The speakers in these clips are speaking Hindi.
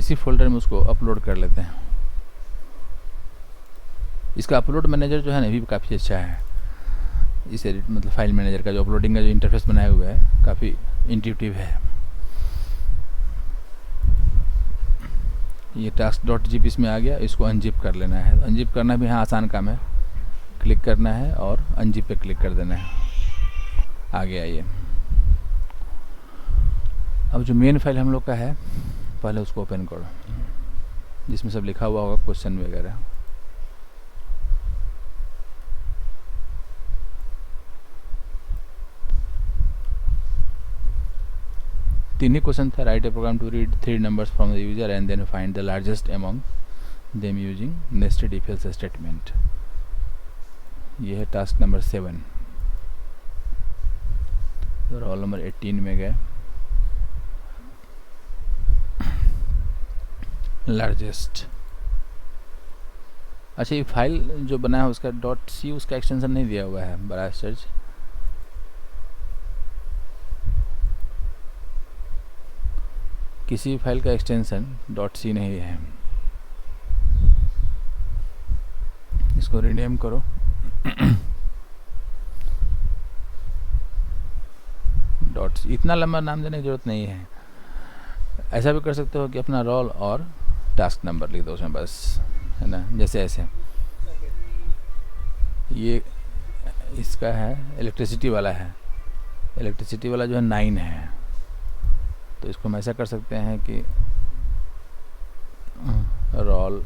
किसी फोल्डर में उसको अपलोड कर लेते हैं। इसका अपलोड मैनेजर जो है ना ये भी काफ़ी अच्छा है। इस एडिट मतलब फाइल मैनेजर का जो अपलोडिंग का जो इंटरफेस बनाया हुआ है काफ़ी इंट्यूटिव है। ये task.zip इसमें आ गया, इसको अनजिप कर लेना है। अनजिप करना भी हाँ आसान काम है, क्लिक करना है और अनजिप पे क्लिक कर देना है, आ गया ये। अब जो मेन फाइल हम लोग का है पहले उसको ओपन करो, जिसमें सब लिखा हुआ होगा क्वेश्चन वगैरह। तीन ही क्वेश्चन था। Write a program to read 3 numbers from the user and then find the largest among them using nested if else statement. ये है टास्क नंबर 7। रोल नंबर 18 में गए, लार्जेस्ट। अच्छा ये फाइल जो बना है उसका .c उसका एक्सटेंशन नहीं दिया हुआ है, बड़ा सर्च। किसी फाइल का एक्सटेंशन .c नहीं है, इसको रीनेम करो .c। इतना लंबा नाम देने की जरूरत नहीं है। ऐसा भी कर सकते हो कि अपना रोल और टास्क नंबर लिख दो उसमें बस, है ना, जैसे ऐसे। ये इसका है इलेक्ट्रिसिटी वाला है, इलेक्ट्रिसिटी वाला जो है 9 है, तो इसको हम ऐसा कर सकते हैं कि रोल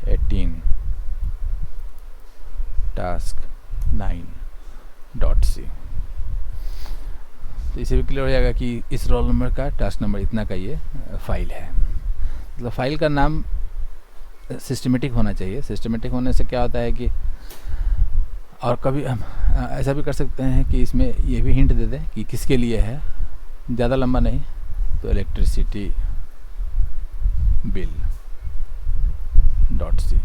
18 टास्क 9.c। तो इसे भी क्लियर हो जाएगा कि इस रोल नंबर का टास्क नंबर इतना का ये फाइल है। मतलब फाइल का नाम सिस्टमेटिक होना चाहिए। सिस्टमेटिक होने से क्या होता है कि, और कभी हम ऐसा भी कर सकते हैं कि इसमें ये भी हिंट दे दें कि किसके लिए है, ज़्यादा लंबा नहीं, तो इलेक्ट्रिसिटी बिल .c।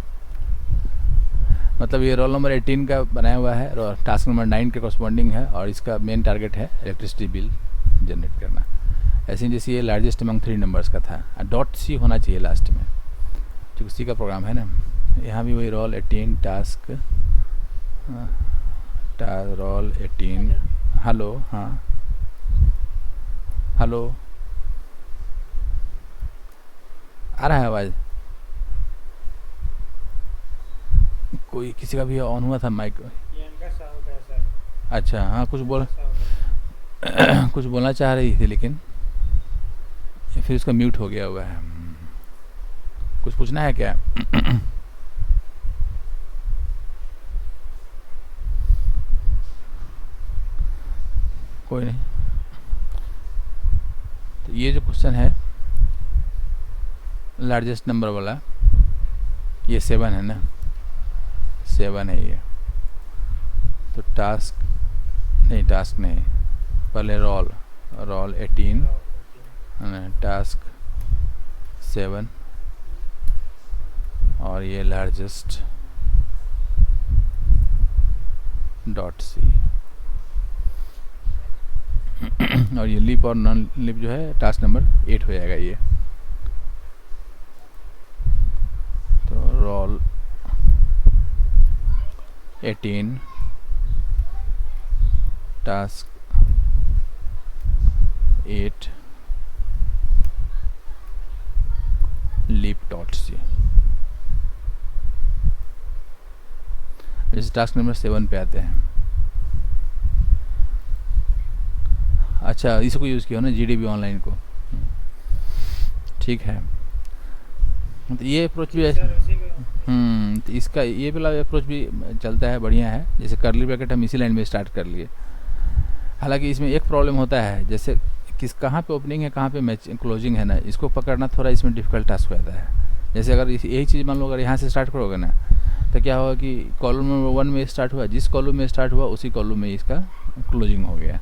मतलब ये रोल नंबर 18 का बनाया हुआ है, टास्क नंबर 9 के कॉरस्पॉन्डिंग है, और इसका मेन टारगेट है इलेक्ट्रिसिटी बिल जनरेट करना। ऐसे ही जैसे ये लार्जेस्ट अमंग 3 नंबर्स का था, .c होना चाहिए लास्ट में, क्योंकि सी का प्रोग्राम है ना। यहाँ भी वही रोल 18 टास्क रोल 18। हेलो, हाँ हेलो, आ रहा है आवाज़? कोई किसी का भी ऑन हुआ था माइक? अच्छा हाँ, कुछ कुछ बोलना चाह रही थी लेकिन फिर उसका म्यूट हो गया हुआ है। कुछ पूछना है क्या? कोई नहीं। तो ये जो क्वेश्चन है लार्जेस्ट नंबर वाला, ये 7 है ना, 7 है ये। तो टास्क नहीं, पहले रोल 18 टास्क 7 और ये लार्जेस्ट .c और ये लिप और नॉन लिप जो है टास्क नंबर 8 हो जाएगा ये। तो रोल 18 टास्क 8 lip.c। जैसे टास्क नंबर 7 पे आते हैं। अच्छा इसको यूज़ किया ना GDB ऑनलाइन को, ठीक है। तो ये अप्रोच भी तो इसका ये वाला अप्रोच भी चलता है, बढ़िया है। जैसे कर्ली ब्रैकेट हम इसी लाइन में स्टार्ट कर लिए। हालांकि इसमें एक प्रॉब्लम होता है, जैसे कहाँ पे ओपनिंग है कहाँ पे मैच क्लोजिंग है ना, इसको पकड़ना थोड़ा इसमें डिफ़िकल्ट टास्क हो जाता है। जैसे अगर यही चीज़ मान लो अगर यहाँ से स्टार्ट करोगे ना, तो क्या होगा कि कॉलम नंबर 1 में स्टार्ट हुआ, जिस कॉलम में स्टार्ट हुआ उसी कॉलम में इसका क्लोजिंग हो गया।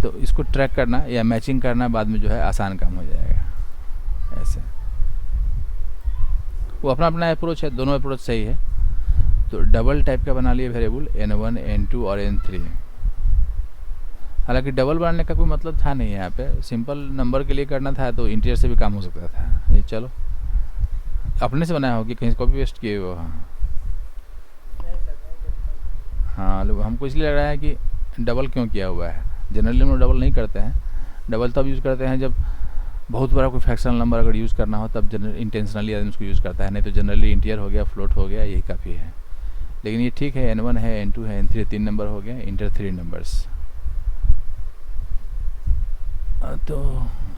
तो इसको ट्रैक करना या मैचिंग करना बाद में जो है आसान काम हो जाएगा। ऐसे वो अपना अपना अप्रोच है, दोनों अप्रोच सही है। तो डबल टाइप का बना लिए वेरिएबल N1 N2 और N3। हालांकि डबल बनाने का कोई मतलब था नहीं यहाँ पे, सिंपल नंबर के लिए करना था तो इंटीरियर से भी काम हो सकता था। ये चलो अपने से बनाया होगी, कहीं से कॉपी पेस्ट किए हो? हाँ हमको इसलिए लग रहा है कि डबल क्यों किया हुआ है। जनरली हम लोग डबल नहीं करते हैं, डबल तब यूज़ करते हैं जब बहुत बड़ा कोई फ्रैक्शनल नंबर अगर यूज़ करना हो, तब जनरल इंटेंशनली आदमी उसको यूज़ करता है, नहीं तो जनरली इंटीरियर हो गया, फ्लोट हो गया, यही काफ़ी है। लेकिन ये ठीक है, n1 है, n2 है, n3 3 नंबर हो गया, इंटर 3 नंबर्स। तो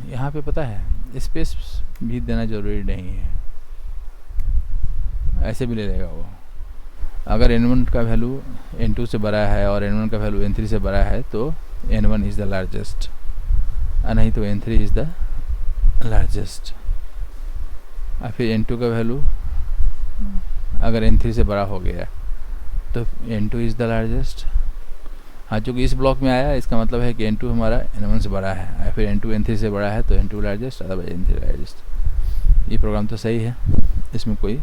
यहाँ पे पता है स्पेस भी देना ज़रूरी नहीं है, ऐसे भी ले लेगा वो। अगर n1 का वैल्यू n2 से बड़ा है और n1 का वैल्यू n3 से बड़ा है तो n1 इज़ द लार्जेस्ट, नहीं तो n3 इज़ द लार्जेस्ट। और फिर n2 का वैल्यू अगर n3 से बड़ा हो गया तो n2 इज़ द लार्जेस्ट। हाँ, चूँकि इस ब्लॉक में आया इसका मतलब है कि n2 हमारा n1 से बड़ा है, फिर n2 n3 से बड़ा है तो n2 largest, otherwise n3 largest. ये प्रोग्राम तो सही है, इसमें कोई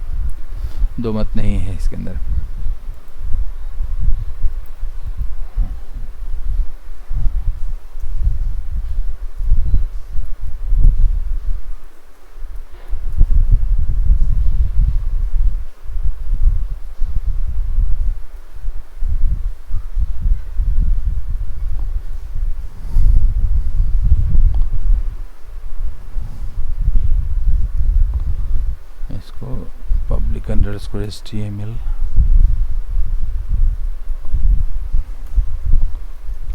दो मत नहीं है इसके अंदर। public underscore HTML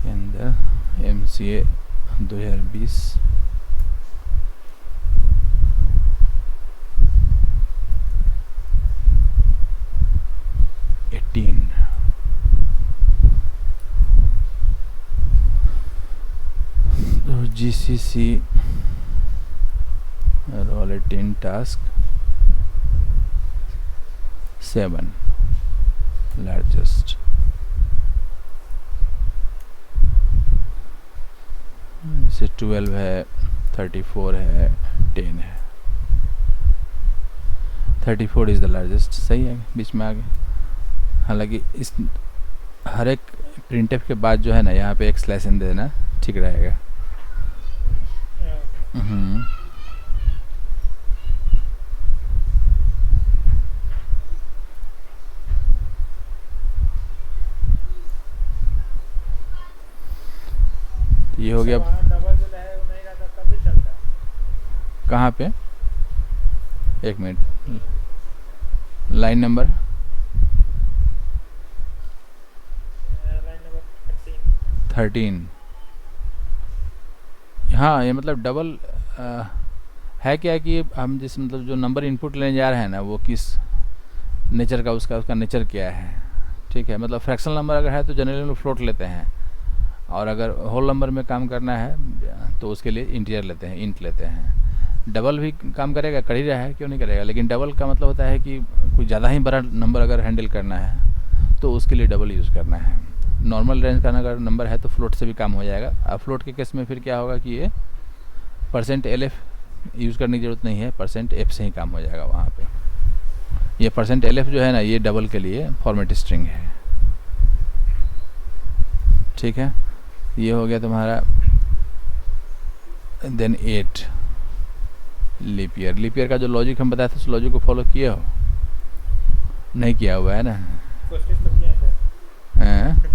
के अंदर MCA 2020 18 तो GCC role 18 task 7 largest, जैसे 12 है, 34 है, 10 है। 34 इज़ द लार्जेस्ट, सही है, बीच में आ गए। हालांकि इस हर एक प्रिंटफ के बाद जो है ना यहाँ पे एक स्लैश इन देना ठीक रहेगा। ये हो गया। डबल जो है वो नहीं रहता तब भी चलता है। कहाँ पे? एक मिनट, लाइन नंबर 13। हाँ, ये मतलब डबल है क्या कि हम जिस मतलब जो नंबर इनपुट लेने जा रहे हैं ना वो किस नेचर का, उसका नेचर क्या है। ठीक है, मतलब फ्रैक्शनल नंबर अगर है तो जनरली लोग फ्लोट लेते हैं, और अगर होल नंबर में काम करना है तो उसके लिए इंटीजर लेते हैं, इंट लेते हैं। डबल भी काम करेगा, कर ही रहा है, क्यों नहीं करेगा, लेकिन डबल का मतलब होता है कि कोई ज़्यादा ही बड़ा नंबर अगर हैंडल करना है तो उसके लिए डबल यूज़ करना है। नॉर्मल रेंज का अगर नंबर है तो फ्लोट से भी काम हो जाएगा। अब फ्लोट के केस में फिर क्या होगा कि ये %LF यूज़ करने की ज़रूरत नहीं है, %F से ही काम हो जाएगा वहाँ पे। ये %LF जो है ना ये डबल के लिए फॉर्मेट स्ट्रिंग है। ठीक है, ये हो गया तुम्हारा। Then 8 leap year. Leap year का जो लॉजिक हम बताए थे उस लॉजिक को फॉलो किए हो? नहीं किया हुआ है ना? कोशिश तो किया है सर।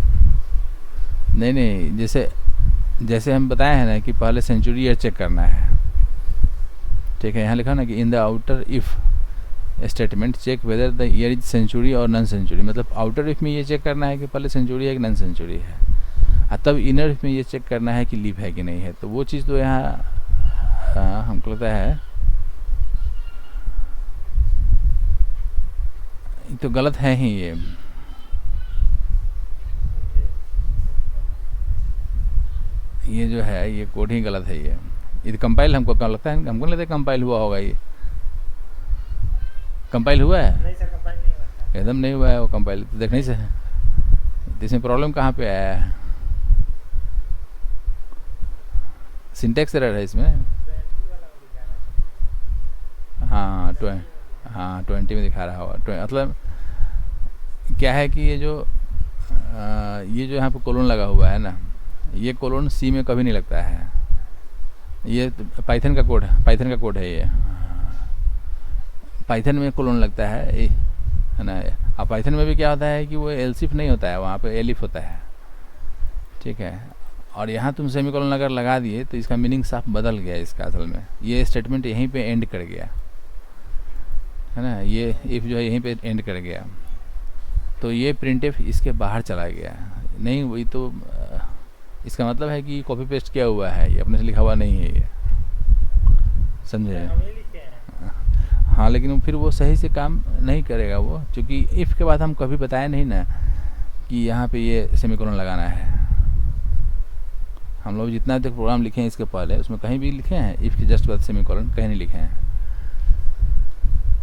नहीं, जैसे हम बताए हैं ना कि पहले सेंचुरी ईयर चेक करना है। ठीक है, यहाँ लिखा ना कि in the outer if statement check whether the year is century और नॉन सेंचुरी। मतलब आउटर इफ में ये चेक करना है कि पहले सेंचुरी है कि नॉन सेंचुरी है, तब इनर इफ में ये चेक करना है कि लीप है कि नहीं है। तो वो चीज़ तो यहाँ हमको लगता है तो गलत है ही। ये जो है ये कोड ही गलत है। ये कंपाइल हमको कहाँ लगता है, हमको नहीं लगता कंपाइल हुआ होगा। ये कंपाइल हुआ है? नहीं सर, कंपाइल नहीं हुआ है। एकदम नहीं हुआ है वो कंपाइल, तो देखने से इसमें प्रॉब्लम कहाँ पे आया है? सिंटेक्स एरर है इसमें। हाँ 20 में दिखा रहा होगा। मतलब क्या है कि ये जो यहाँ पे कोलन लगा हुआ है ना, ये कोलोन सी में कभी नहीं लगता है, ये पाइथन का कोड है, पाइथन का कोड है ये। पाइथन में कोलोन लगता है ना। अब पाइथन में भी क्या होता है कि वो एल्सिफ नहीं होता है, वहाँ पे एलिफ होता है, ठीक है। और यहाँ तुम सेमीकोलन अगर लगा दिए तो इसका मीनिंग साफ बदल गया इसका, असल में ये स्टेटमेंट यहीं पे एंड कर गया है ना, ये इफ़ जो है यहीं पे एंड कर गया, तो ये प्रिंटफ इसके बाहर चला गया। नहीं, वही तो इसका मतलब है कि कॉपी पेस्ट किया हुआ है, ये अपने से लिखा हुआ नहीं है ये, समझे। हाँ, लेकिन फिर वो सही से काम नहीं करेगा वो, क्योंकि इफ़ के बाद हम कभी बताया नहीं ना कि यहाँ पे ये सेमीकोलन लगाना है। हम लोग जितना तक प्रोग्राम लिखे हैं इसके पहले, उसमें कहीं भी लिखे हैं इफ़ के जस्ट बाद सेमीकोलन, कहीं नहीं लिखे हैं।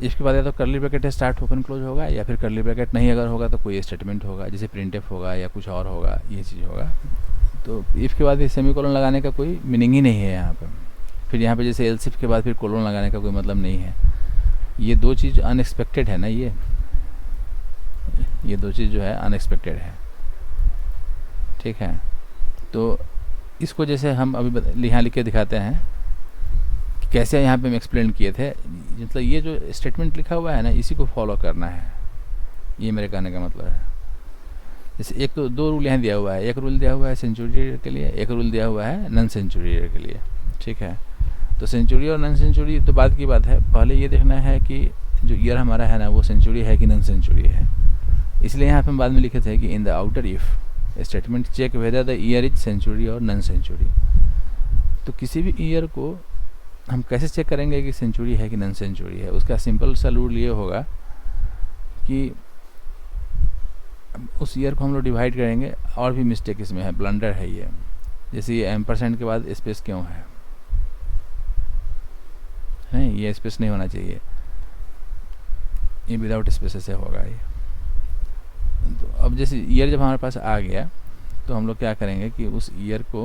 इफ़ के बाद या तो curly bracket start open close होगा, या फिर कर्ली ब्रैकेट नहीं अगर होगा तो कोई स्टेटमेंट होगा, जैसे प्रिंटफ होगा या कुछ और होगा, ये चीज़ होगा। तो इफ़ के बाद सेमीकोलन लगाने का कोई मीनिंग ही नहीं है यहाँ पर। फिर यहाँ पे जैसे एल्स इफ के बाद फिर कोलोन लगाने का कोई मतलब नहीं है। ये दो चीज़ अनएक्सपेक्टेड है ना, ये दो चीज़ जो है अनएक्सपेक्टेड है, ठीक है। तो इसको जैसे हम अभी यहाँ लिख के दिखाते हैं कि कैसे यहाँ पे हम एक्सप्लेन किए थे, मतलब ये जो स्टेटमेंट लिखा हुआ है ना, इसी को फॉलो करना है, ये मेरे कहने का मतलब है। जैसे एक तो दो रूल यहाँ दिया हुआ है, एक रूल दिया हुआ है सेंचुरी ईयर के लिए, एक रूल दिया हुआ है नॉन सेंचुरी ईयर के लिए, ठीक है। तो सेंचुरी और नॉन सेंचुरी तो बाद की बात है, पहले ये देखना है कि जो ईयर हमारा है ना वो सेंचुरी है कि नॉन सेंचुरी है। इसलिए यहाँ पे हम बाद में लिखे थे कि in the outer if statement check whether the year is century और नॉन सेंचुरी। तो किसी भी ईयर को हम कैसे चेक करेंगे कि सेंचुरी है कि नॉन सेंचुरी है, उसका सिंपल सा रूल ये होगा कि उस ईयर को हम लोग डिवाइड करेंगे। और भी मिस्टेक इसमें है, ब्लंडर है ये, जैसे ये एम्परसेंट के बाद स्पेस क्यों है, नहीं ये स्पेस नहीं होना चाहिए, ये विदाउट स्पेस से होगा ये। तो अब जैसे ईयर जब हमारे पास आ गया तो हम लोग क्या करेंगे कि उस ईयर को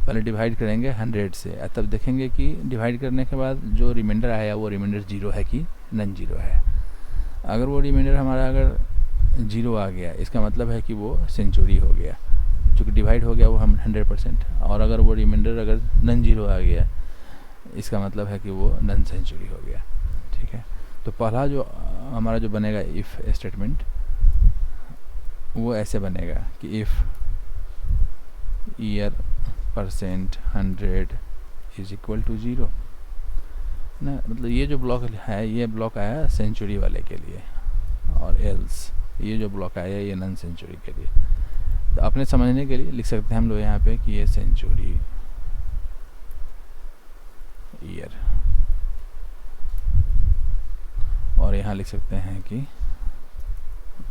पहले डिवाइड करेंगे 100 से, तब देखेंगे कि डिवाइड करने के बाद जो रिमाइंडर आया वो रिमाइंडर 0 है कि नॉन 0 है। अगर वो रिमाइंडर हमारा अगर 0 आ गया, इसका मतलब है कि वो सेंचुरी हो गया, चूँकि डिवाइड हो गया वो हम 100%। और अगर वो रिमाइंडर अगर नॉन 0 आ गया, इसका मतलब है कि वो नॉन सेंचुरी हो गया, ठीक है। तो पहला जो हमारा जो बनेगा इफ़ स्टेटमेंट वो ऐसे बनेगा कि if year % 100 is equal to 0 ना, मतलब ये जो ब्लॉक है ये ब्लॉक आया सेंचुरी वाले के लिए, और एल्स ये जो ब्लॉक आया ये नॉन सेंचुरी के लिए। तो अपने समझने के लिए लिख सकते हैं हम लोग यहाँ पे कि ये सेंचुरी ईयर, और यहाँ लिख सकते हैं कि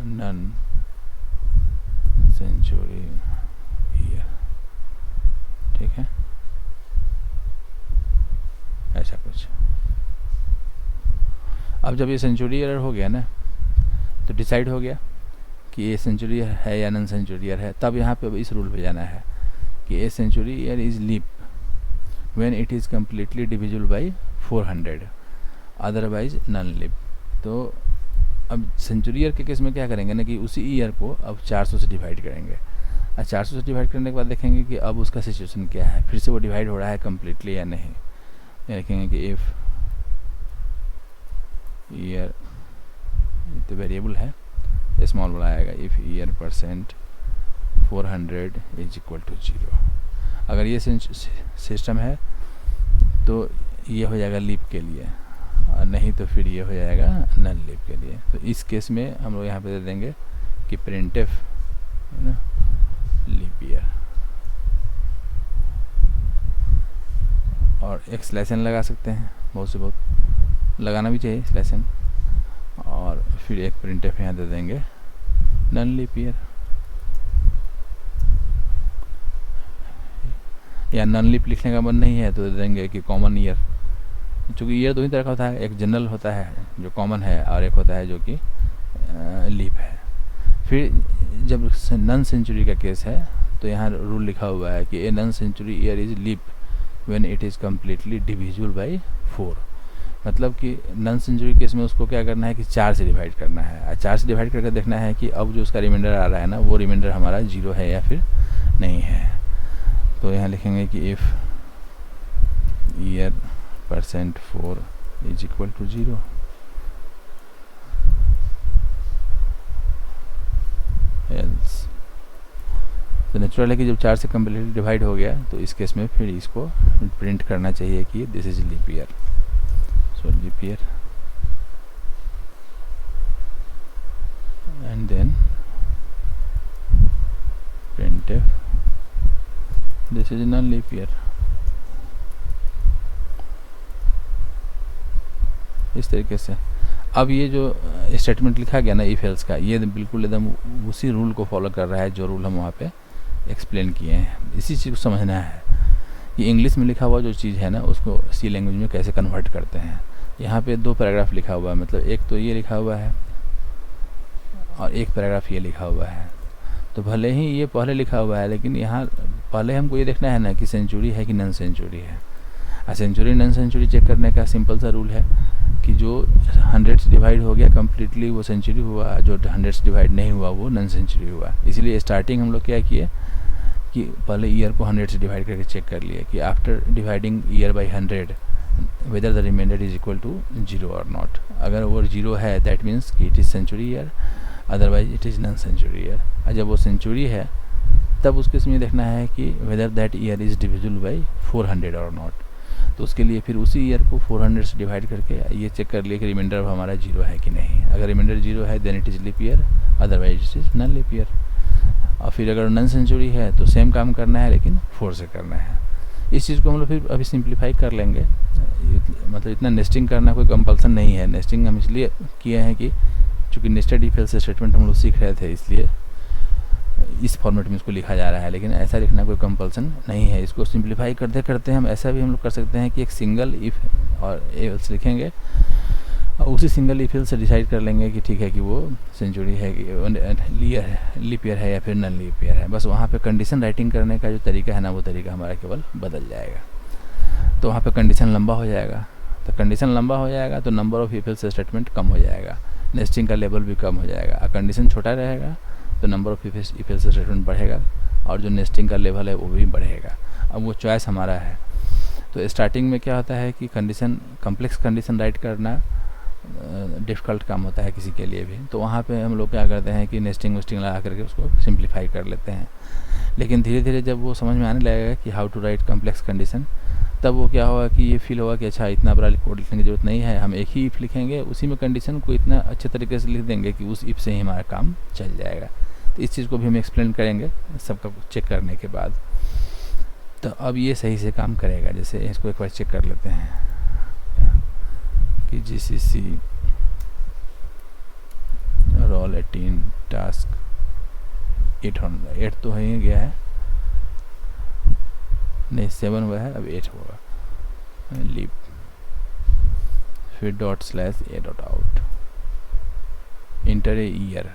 नॉन सेंचुरी ईयर, ठीक है, ऐसा कुछ। अब जब ये सेंचुरी ईयर हो गया ना, तो डिसाइड हो गया कि ये सेंचुरी है या नॉन सेंचुरी ईयर है, तब यहाँ पे इस रूल पे जाना है कि a century year is leap when it is completely divisible by 400 otherwise non leap. तो अब सेंचुरी ईयर के केस में क्या करेंगे ना कि उसी ईयर को अब 400 से डिवाइड करेंगे, और 400 से डिवाइड करने के बाद देखेंगे कि अब उसका सिचुएशन क्या है, फिर से वो डिवाइड हो रहा है कम्प्लीटली या नहीं। देखेंगे कि इफ़ ईयर तो वेरिएबल है, स्मॉल वाला आएगा, if year % 400 is equal to 0। अगर ये सिस्टम है तो ये हो जाएगा लीप के लिए, और नहीं तो फिर ये हो जाएगा नॉन लीप के लिए। तो इस केस में हम लोग यहाँ पे दे देंगे कि प्रिंटफ है ना लीप ईयर, और एक स्लैशन लगा सकते हैं, बहुत से बहुत लगाना भी चाहिए स्लैशन, और फिर एक प्रिंटफ यहाँ दे देंगे नॉन लीप ईयर, या नॉन लीप लिखने का मन नहीं है तो दे देंगे कि कॉमन ईयर, क्योंकि ईयर दो ही तरह का होता है, एक जनरल होता है जो कॉमन है, और एक होता है जो कि लीप है। फिर जब नॉन सेंचुरी का केस है तो यहाँ रूल लिखा हुआ है कि a non century year is leap when it is completely divisible by 4। मतलब कि नॉन सेंचुरी केस में उसको क्या करना है कि 4 से डिवाइड करना है, और 4 से डिवाइड करके देखना है कि अब जो उसका रिमाइंडर आ रहा है ना वो रिमाइंडर हमारा 0 है या फिर नहीं है। तो यहाँ लिखेंगे कि if year %4 is equal to 0, else. तो नेचुरल है कि जब 4 से कम्प्लीटली डिवाइड हो गया तो इस केस में फिर इसको प्रिंट करना चाहिए कि this is leap year. So leap year and then printf this is non leap year। इस तरीके से अब ये जो स्टेटमेंट लिखा गया ना इफ एल्स का, ये बिल्कुल एकदम उसी रूल को फॉलो कर रहा है जो रूल हम वहाँ पे एक्सप्लेन किए हैं। इसी चीज़ को समझना है कि इंग्लिश में लिखा हुआ जो चीज़ है ना उसको सी लैंग्वेज में कैसे कन्वर्ट करते हैं। यहाँ पे 2 पैराग्राफ लिखा हुआ है, मतलब एक तो ये लिखा हुआ है और एक पैराग्राफ ये लिखा हुआ है। तो भले ही ये पहले लिखा हुआ है लेकिन यहाँ पहले हमको ये देखना है ना कि सेंचुरी है कि नॉन सेंचुरी है। सेंचुरी नॉन सेंचुरी चेक करने का सिंपल सा रूल है कि जो 100 से डिवाइड हो गया कम्प्लीटली वो सेंचुरी हुआ, जो 100 से डिवाइड नहीं हुआ वो नॉन सेंचुरी हुआ। इसलिए स्टार्टिंग हम लोग क्या किए कि पहले ईयर को 100 से डिवाइड करके चेक कर लिए कि after dividing year by 100 whether the remainder is equal to 0 और नॉट। अगर वो 0 है दैट मीन्स कि it is century year, otherwise it is non century year. और जब वो सेंचुरी है तब उसके इसमें देखना है कि whether that year is divisible by 400 और नॉट। तो उसके लिए फिर उसी ईयर को 400 से डिवाइड करके ये चेक कर लिए कि रिमाइंडर अब हमारा 0 है कि नहीं। अगर रिमाइंडर 0 है then it is leap year, otherwise it is non leap year. और फिर अगर नॉन सेंचुरी है तो सेम काम करना है लेकिन 4 से करना है। इस चीज़ को हम लोग फिर अभी सिंप्लीफाई कर लेंगे, मतलब इतना नेस्टिंग करना कोई कंपल्सन नहीं है। नेस्टिंग हम इसलिए किए हैं कि चूँकि नेस्टेड इफ एल्स स्टेटमेंट हम लोग सीख रहे थे इसलिए इस फॉर्मेट में इसको लिखा जा रहा है, लेकिन ऐसा लिखना कोई कंपल्सन नहीं है। इसको सिंप्लीफाई करते करते हम ऐसा भी हम लोग कर सकते हैं कि एक सिंगल इफ और एल्स लिखेंगे और उसी सिंगल इफ एल्स से डिसाइड कर लेंगे कि ठीक है कि वो सेंचुरी है कि लीप ईयर है या फिर नॉन लीप ईयर है। बस वहाँ पे कंडीशन राइटिंग करने का जो तरीका है ना वो तरीका हमारा केवल बदल जाएगा। तो वहाँ पे कंडीशन लंबा हो जाएगा, तो कंडीशन लंबा हो जाएगा तो number of if else statement कम हो जाएगा, नेस्टिंग का लेवल भी कम हो जाएगा। और कंडीशन छोटा रहेगा तो number of if else statement बढ़ेगा और जो नेस्टिंग का लेवल है वो भी बढ़ेगा। अब वो चॉइस हमारा है। तो स्टार्टिंग में क्या होता है कि कंडीशन कॉम्प्लेक्स कंडीशन राइट करना डिफ़िकल्ट काम होता है किसी के लिए भी। तो वहाँ पे हम लोग क्या करते हैं कि नेस्टिंग वेस्टिंग लगा करके उसको सिंप्लीफाई कर लेते हैं। लेकिन धीरे धीरे जब वो समझ में आने लगेगा कि how to write complex condition, तब वो क्या होगा कि ये फील होगा कि अच्छा इतना बड़ा कोड लिखने की जरूरत नहीं है, हम एक ही इफ़ लिखेंगे, उसी में कंडीशन को इतना अच्छे तरीके से लिख देंगे कि उस इफ़ से ही हमारा काम चल जाएगा। तो इस चीज़ को भी हम एक्सप्लेन करेंगे सबका चेक करने के बाद। तो अब ये सही से काम करेगा। जैसे इसको एक बार चेक कर लेते हैं कि GCC रोल 18 टास्क 8 तो ही गया है, नहीं 7 हुआ है, अब 8 होगा। लीप फिर ./a.out इंटर ए ईयर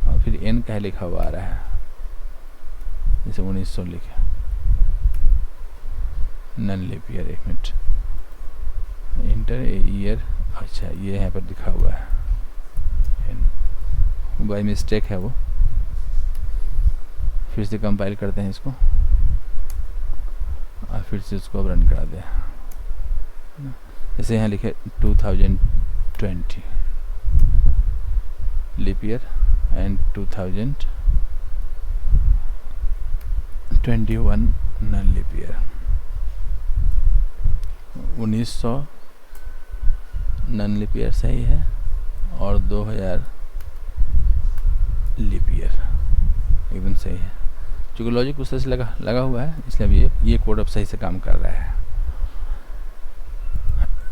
और फिर n का लिखा हुआ आ रहा है, जैसे 1900 लिखा नॉन लीप ईयर। एक मिनट, इंटर ए ईयर, अच्छा ये यहाँ पर लिखा हुआ है बाय मिस्टेक है वो। फिर से कंपाइल करते हैं इसको और फिर से उसको अब रन करा दें। जैसे यहाँ लिखे 2020 leap year and 2021 non leap year. 1900 non leap year सही है और 2000 लीप ईयर एकदम सही है। चूँकि लॉजिक उस तरह से लगा हुआ है इसलिए अभी ये कोड अब सही से काम कर रहा है।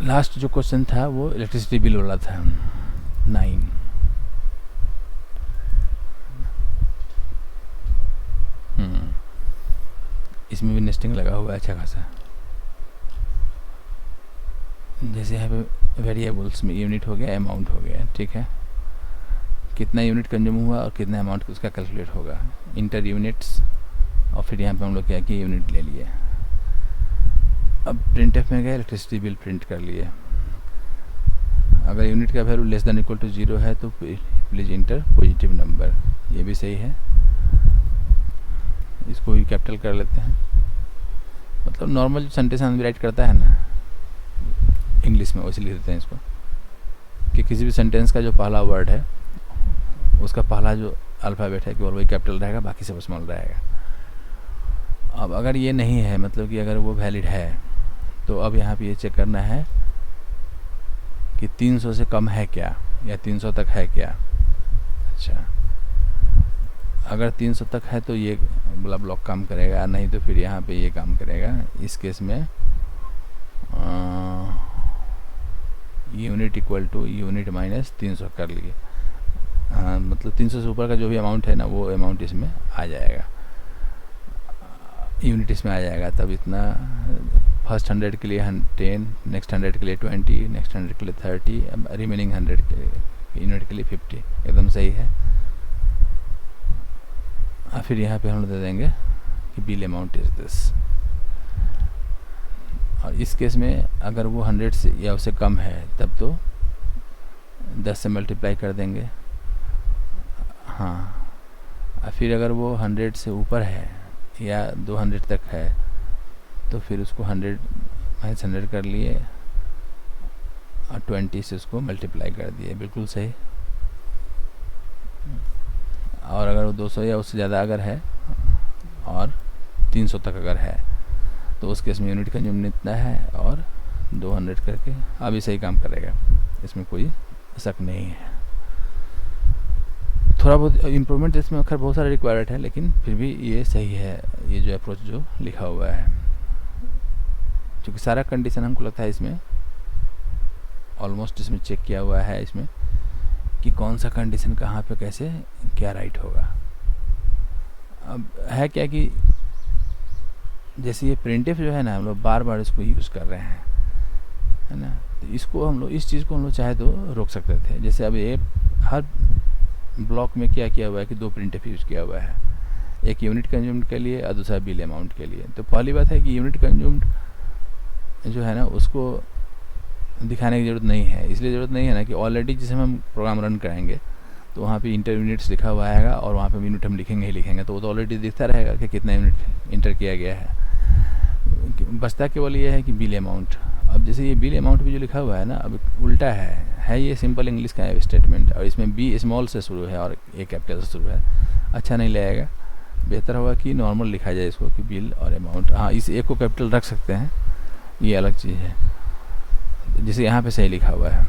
लास्ट जो क्वेश्चन था वो इलेक्ट्रिसिटी बिल वाला था 9। इसमें भी नेस्टिंग लगा हुआ है अच्छा खासा। जैसे यहाँ पे वेरिएबल्स में यूनिट हो गया, अमाउंट हो गया, ठीक है। कितना यूनिट कंज्यूम हुआ और कितना अमाउंट उसका कैलकुलेट होगा, इंटर यूनिट्स। और फिर यहाँ पे हम लोग क्या किए, यूनिट ले लिए। अब प्रिंटफ में गए, इलेक्ट्रिसिटी बिल प्रिंट कर लिए। अगर यूनिट का value less than equal to 0 है तो प्लीज़ इंटर पॉजिटिव नंबर, ये भी सही है। इसको भी कैपिटल कर लेते हैं। मतलब नॉर्मल जो सेंटेंस हम राइट करता है ना इंग्लिश में, वैसे लिख देते हैं इसको कि किसी भी सेंटेंस का जो पहला वर्ड है उसका पहला जो अल्फ़ाबेट है केवल वही कैपिटल रहेगा, बाकी सब स्मॉल रहेगा। अब अगर ये नहीं है, मतलब कि अगर वो वैलिड है, तो अब यहाँ पे ये चेक करना है कि 300 से कम है क्या या 300 तक है क्या। अच्छा, अगर 300 तक है तो ये वाला ब्लॉक काम करेगा, नहीं तो फिर यहाँ पे ये काम करेगा। इस केस में unit equal to unit minus 300 कर लिए। हाँ, मतलब 300 से ऊपर का जो भी अमाउंट है ना वो अमाउंट इसमें आ जाएगा, यूनिट इसमें आ जाएगा। तब इतना फर्स्ट 100 के लिए 10, नेक्स्ट 100 के लिए 20, नेक्स्ट 100 के लिए 30, अब रिमेनिंग 100 के लिए यूनिट के लिए 50। एकदम सही है। फिर यहाँ पे हम लोग दे देंगे कि बिल अमाउंट इज दिस। और इस केस में अगर वो 100 से या उससे कम है तब तो 10 से मल्टीप्लाई कर देंगे। हाँ, फिर अगर वो 100 से ऊपर है या 200 तक है तो फिर उसको 100 माइनस 100 कर लिए और 20 से उसको मल्टीप्लाई कर दिए। बिल्कुल सही। और अगर वो 200 या उससे ज़्यादा अगर है और 300 तक अगर है तो उस केस में यूनिट का कंज्यूम इतना है और 200 करके अभी सही काम करेगा, इसमें कोई शक नहीं है। थोड़ा बहुत इम्प्रूवमेंट इसमें अखर बहुत सारा रिक्वायर्ड है, लेकिन फिर भी ये सही है, ये जो अप्रोच जो लिखा हुआ है। क्योंकि सारा कंडीशन हमको लगता है इसमें ऑलमोस्ट इसमें चेक किया हुआ है इसमें कि कौन सा कंडीशन कहाँ पे कैसे क्या राइट होगा। अब है क्या कि जैसे ये प्रिंटिफ जो है ना, हम लोग बार बार इसको यूज़ कर रहे हैं, है ना। तो इसको हम लोग इस चीज़ को हम लोग चाहे तो रोक सकते थे। जैसे अब ये हर ब्लॉक में क्या किया हुआ है कि 2 प्रिंटिफ यूज़ किया हुआ है, एक यूनिट कंज्यूम्ड के लिए और दूसरा बिल अमाउंट के लिए। तो पहली बात है कि यूनिट कंज्यूम्ड जो है ना उसको दिखाने की ज़रूरत नहीं है। इसलिए ज़रूरत नहीं है ना कि ऑलरेडी जिसे हम प्रोग्राम रन कराएंगे तो वहाँ पे इंटर यूनिट्स लिखा हुआ आएगा और वहाँ पे यूनिट हम लिखेंगे ही लिखेंगे, तो वो तो ऑलरेडी दिखता रहेगा कि कितना यूनिट इंटर किया गया है। बचता केवल ये है कि बिल अमाउंट। अब जैसे ये बिल अमाउंट भी जो लिखा हुआ है ना, अब उल्टा है ये सिंपल इंग्लिश का स्टेटमेंट, और इसमें बी स्मॉल से शुरू है और ए कैपिटल से शुरू है। अच्छा नहीं लगेगा, बेहतर होगा कि नॉर्मल लिखा जाए इसको कि बिल और अमाउंट। हाँ, इस एक को कैपिटल रख सकते हैं, ये अलग चीज़ है। जैसे यहाँ पे सही लिखा हुआ है,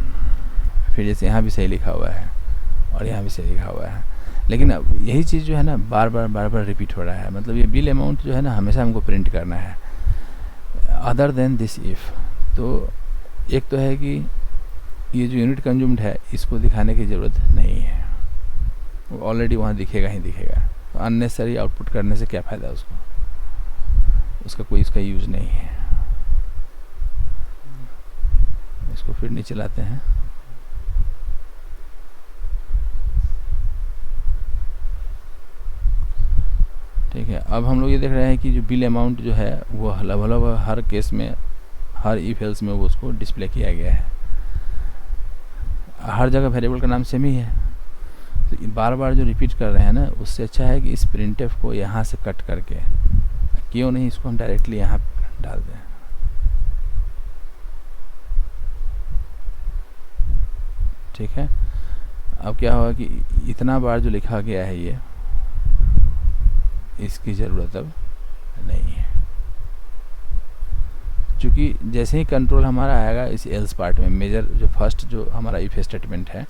फिर जैसे यहाँ भी सही लिखा हुआ है और यहाँ भी सही लिखा हुआ है, लेकिन अब यही चीज़ जो है ना बार बार रिपीट हो रहा है। मतलब ये बिल अमाउंट जो है ना हमेशा हमको प्रिंट करना है अदर देन दिस इफ़। तो एक तो है कि ये जो यूनिट कंज्यूम्ड है इसको दिखाने की ज़रूरत नहीं है, वो ऑलरेडी वहाँ दिखेगा ही दिखेगा। तो अननेसेसरी आउटपुट करने से क्या फ़ायदा उसको, उसका कोई इसका यूज़ नहीं है। इसको फिर नीचे लाते हैं। ठीक है, अब हम लोग ये देख रहे हैं कि जो बिल अमाउंट जो है वो लगभग हर केस में, हर इफ एल्स में वो उसको डिस्प्ले किया गया है। हर जगह वेरिएबल का नाम सेम ही है, तो बार बार जो रिपीट कर रहे हैं ना, उससे अच्छा है कि इस प्रिंटफ को यहाँ से कट करके, क्यों नहीं इसको हम डायरेक्टली यहाँ डाल दें। ठीक है, अब क्या होगा कि इतना बार जो लिखा गया है ये, इसकी ज़रूरत अब नहीं है। क्योंकि जैसे ही कंट्रोल हमारा आएगा इस एल्स पार्ट में, मेजर जो फर्स्ट जो हमारा इफ स्टेटमेंट है,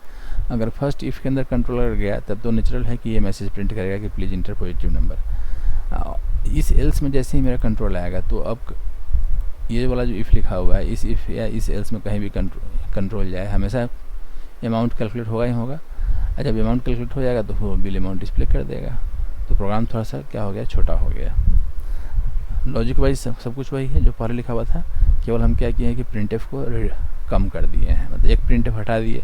अगर फर्स्ट इफ के अंदर कंट्रोल अगर गया तब तो नेचुरल है कि ये मैसेज प्रिंट करेगा कि प्लीज़ इंटर पॉजिटिव नंबर। इस एल्स में जैसे ही मेरा कंट्रोल आएगा तो अब ये वाला जो इफ़ लिखा हुआ है, इस इफ़ या इस एल्स में कहीं भी कंट्रोल जाए, हमेशा अमाउंट कैलकुलेट होगा ही होगा। जब अमाउंट कैलकुलेट हो जाएगा तो वो बिल अमाउंट डिस्प्ले कर देगा। तो प्रोग्राम थोड़ा सा क्या हो गया, छोटा हो गया। लॉजिक वाइज सब कुछ वही है जो पहले लिखा हुआ था, केवल हम क्या किए हैं कि प्रिंटफ को कम कर दिए हैं। मतलब एक प्रिंटफ हटा दिए,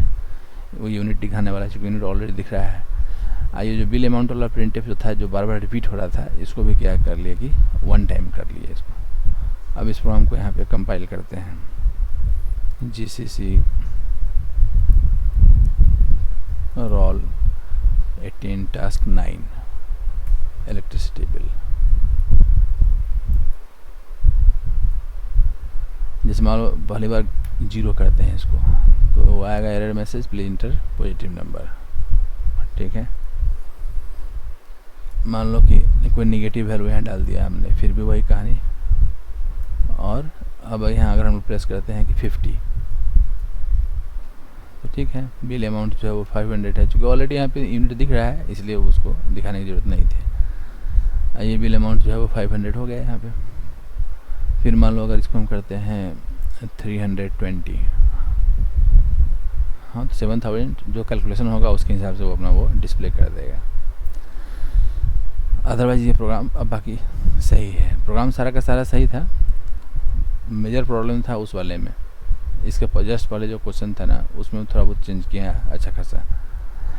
वो यूनिट दिखाने वाला, चूँकि यूनिट ऑलरेडी दिख रहा है। ये जो बिल अमाउंट वाला प्रिंटफ जो था, जो बार बार रिपीट हो रहा था, इसको भी क्या कर लिया कि वन टाइम कर लिया इसको। अब इस प्रोग्राम को यहाँ पे कंपाइल करते हैं। GCC roll 18 task 9 electricity bill. जैसे मान लो पहली बार 0 करते हैं इसको, तो वो आएगा error message please inter positive number, ठीक है। मान लो कि कोई निगेटिव वैल्यू यहाँ डाल दिया हमने, फिर भी वही कहानी। और अब यहाँ अगर हम प्रेस करते हैं कि 50, तो ठीक है, बिल अमाउंट जो है वो 500 है, चूँकि ऑलरेडी यहाँ पे यूनिट दिख रहा है इसलिए उसको दिखाने की ज़रूरत नहीं थी। ये बिल अमाउंट जो है वो 500 हो गया यहाँ पे। फिर मान लो अगर इसको हम करते हैं 320, हाँ तो 7000 जो कैलकुलेशन होगा उसके हिसाब से वो अपना वो डिस्प्ले कर देगा। अदरवाइज़ ये प्रोग्राम अब बाकी सही है, प्रोग्राम सारा का सारा सही था। मेजर प्रॉब्लम था उस वाले में, इसके जस्ट पहले जो क्वेश्चन था ना उसमें थोड़ा बहुत चेंज किया है अच्छा खासा,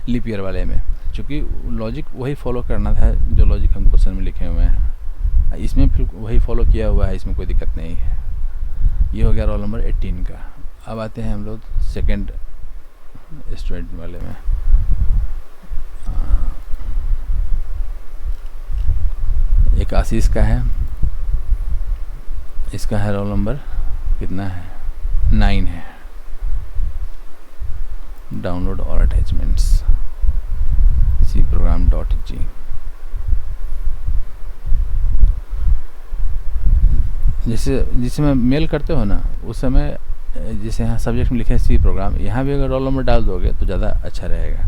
लीप ईयर वाले में, क्योंकि लॉजिक वही फॉलो करना था जो लॉजिक हम क्वेश्चन में लिखे हुए हैं, इसमें फिर वही फॉलो किया हुआ है, इसमें कोई दिक्कत नहीं है। ये हो गया रोल नंबर 18 का। अब आते हैं हम लोग सेकेंड स्टूडेंट वाले में। एक आशीष का है, इसका है रोल नंबर कितना है, 9 है। डाउनलोड ऑल अटैचमेंट्स सी program.g। जिसे में मेल करते हो ना उस समय जैसे यहाँ सब्जेक्ट में लिखे सी प्रोग्राम, यहाँ भी अगर रोल नंबर डाल दोगे तो ज़्यादा अच्छा रहेगा।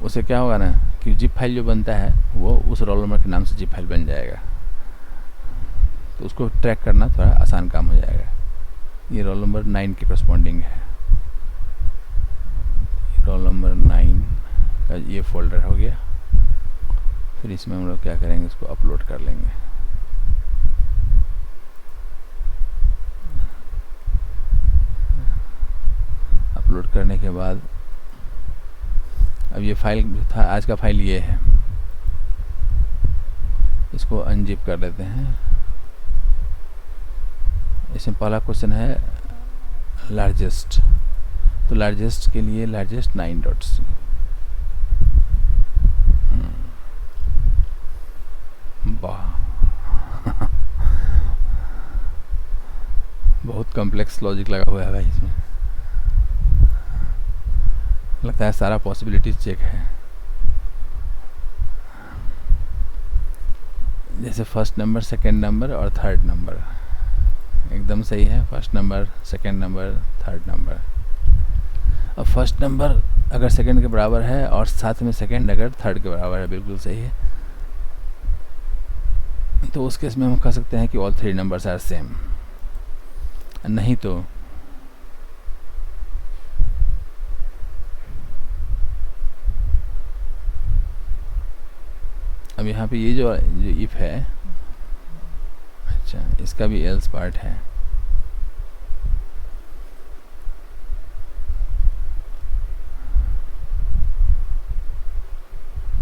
उससे क्या होगा ना कि जिप फाइल जो बनता है वो उस रोल नंबर के नाम से जिप फाइल बन जाएगा, तो उसको ट्रैक करना थोड़ा आसान काम हो जाएगा। ये रोल नंबर 9 के करस्पॉन्डिंग है। रोल नंबर 9 का ये फोल्डर हो गया। फिर इसमें हम लोग क्या करेंगे, इसको अपलोड कर लेंगे। अपलोड करने के बाद अब ये फाइल था, आज का फाइल ये है, इसको अनजिप कर लेते हैं। इसमें पहला क्वेश्चन है लार्जेस्ट, तो लार्जेस्ट के लिए लार्जेस्ट 9 डॉट्स। बहुत कॉम्प्लेक्स लॉजिक लगा हुआ है भाई इसमें, लगता है सारा पॉसिबिलिटीज चेक है। जैसे फर्स्ट नंबर, सेकंड नंबर और थर्ड नंबर एकदम सही है। First number, second number, third number. अब फर्स्ट नंबर अगर सेकंड के बराबर है और साथ में सेकंड अगर थर्ड के बराबर है, बिल्कुल सही है, तो उस केस में हम कह सकते हैं कि ऑल 3 नंबर्स आर सेम। नहीं तो अब यहाँ पे ये जो इफ है, अच्छा इसका भी एल्स पार्ट है।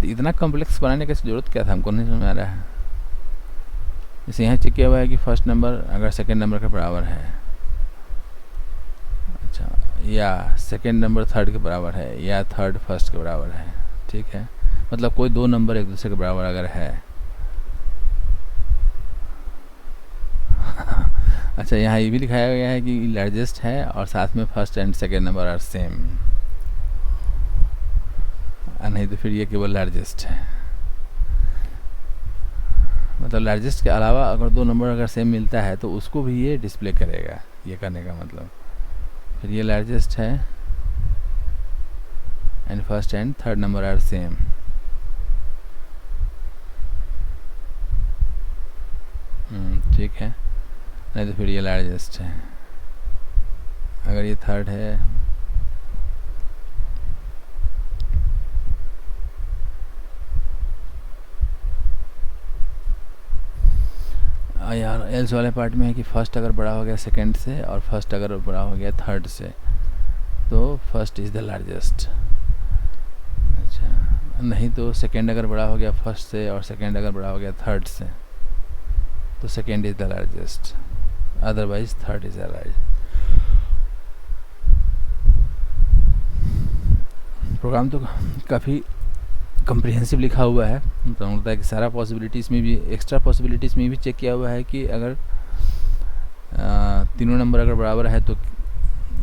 इतना कॉम्प्लेक्स बनाने की जरूरत क्या था, हमको नहीं समझ में आ रहा है। जैसे यहाँ चेक किया हुआ है कि फर्स्ट नंबर अगर सेकंड नंबर के बराबर है, अच्छा, या सेकंड नंबर थर्ड के बराबर है, या थर्ड फर्स्ट के बराबर है, ठीक है, मतलब कोई 2 नंबर एक दूसरे के बराबर अगर है। अच्छा, यहाँ ये भी दिखाया गया है कि लार्जेस्ट है और साथ में first and second number are same, नहीं तो फिर ये केवल लार्जेस्ट है। मतलब लार्जेस्ट के अलावा अगर 2 नंबर अगर सेम मिलता है तो उसको भी ये डिस्प्ले करेगा, ये करने का मतलब। फिर ये लार्जेस्ट है and first and third number are same. ठीक है, नहीं तो फिर ये लार्जेस्ट है। अगर ये थर्ड है, यार एल्स वाले पार्ट में है कि फर्स्ट अगर बड़ा हो गया सेकंड से और फर्स्ट अगर बड़ा हो गया थर्ड से, तो फर्स्ट इज़ द लार्जेस्ट। अच्छा, नहीं तो सेकंड अगर बड़ा हो गया फर्स्ट से और सेकंड अगर बड़ा हो गया थर्ड से, तो second is the largest, otherwise third is the largest. Program तो काफ़ी कम्प्रिहेंसिव लिखा हुआ है, तो लगता है कि सारा पॉसिबिलिटीज़ में भी, एक्स्ट्रा पॉसिबिलिटीज़ में भी चेक किया हुआ है कि अगर तीनों नंबर अगर बराबर है तो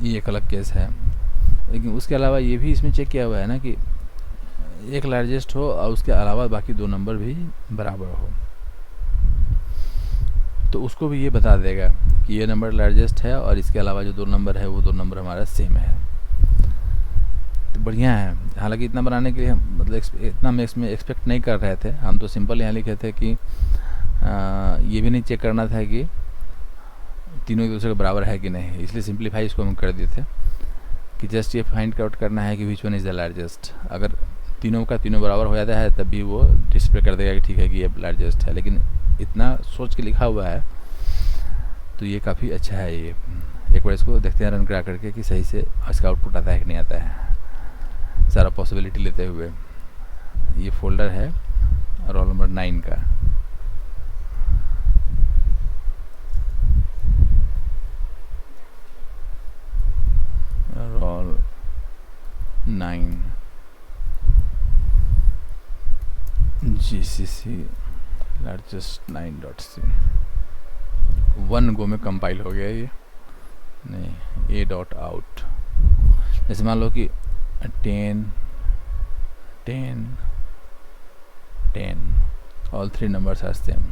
ये एक अलग केस है। लेकिन उसके अलावा ये भी इसमें चेक किया हुआ है ना कि एक लार्जेस्ट हो और उसके अलावा बाकी दो नंबर भी बराबर हो, तो उसको भी ये बता देगा कि ये नंबर लार्जेस्ट है और इसके अलावा जो दो नंबर है वो दो नंबर हमारा सेम है। तो बढ़िया है। हालांकि इतना बनाने के लिए हम मतलब इतना हम इसमें एक्सपेक्ट नहीं कर रहे थे, हम तो सिंपल यहाँ लिखे थे कि ये भी नहीं चेक करना था कि तीनों एक दूसरे के बराबर है कि नहीं, इसलिए सिंप्लीफाई इसको हम कर दिए थे कि जस्ट ये फाइंड आउट करना है कि which one is the largest. अगर तीनों का तीनों बराबर हो जाता है तब भी वो डिस्प्ले कर देगा कि ठीक है कि ये लार्जेस्ट है, लेकिन इतना सोच के लिखा हुआ है तो ये काफ़ी अच्छा है। ये एक बार इसको देखते हैं रन करा करके कि सही से इसका आउटपुट आता है कि नहीं आता है, सारा पॉसिबिलिटी लेते हुए। ये फोल्डर है रोल नंबर 9 का। रोल 9 GCC लार्जेस्ट 9.c 1 गो में कंपाइल हो गया ये, नहीं a डॉट आउट। जैसे मान लो कि 10 10 10 ऑल 3 नंबर्स आर सेम,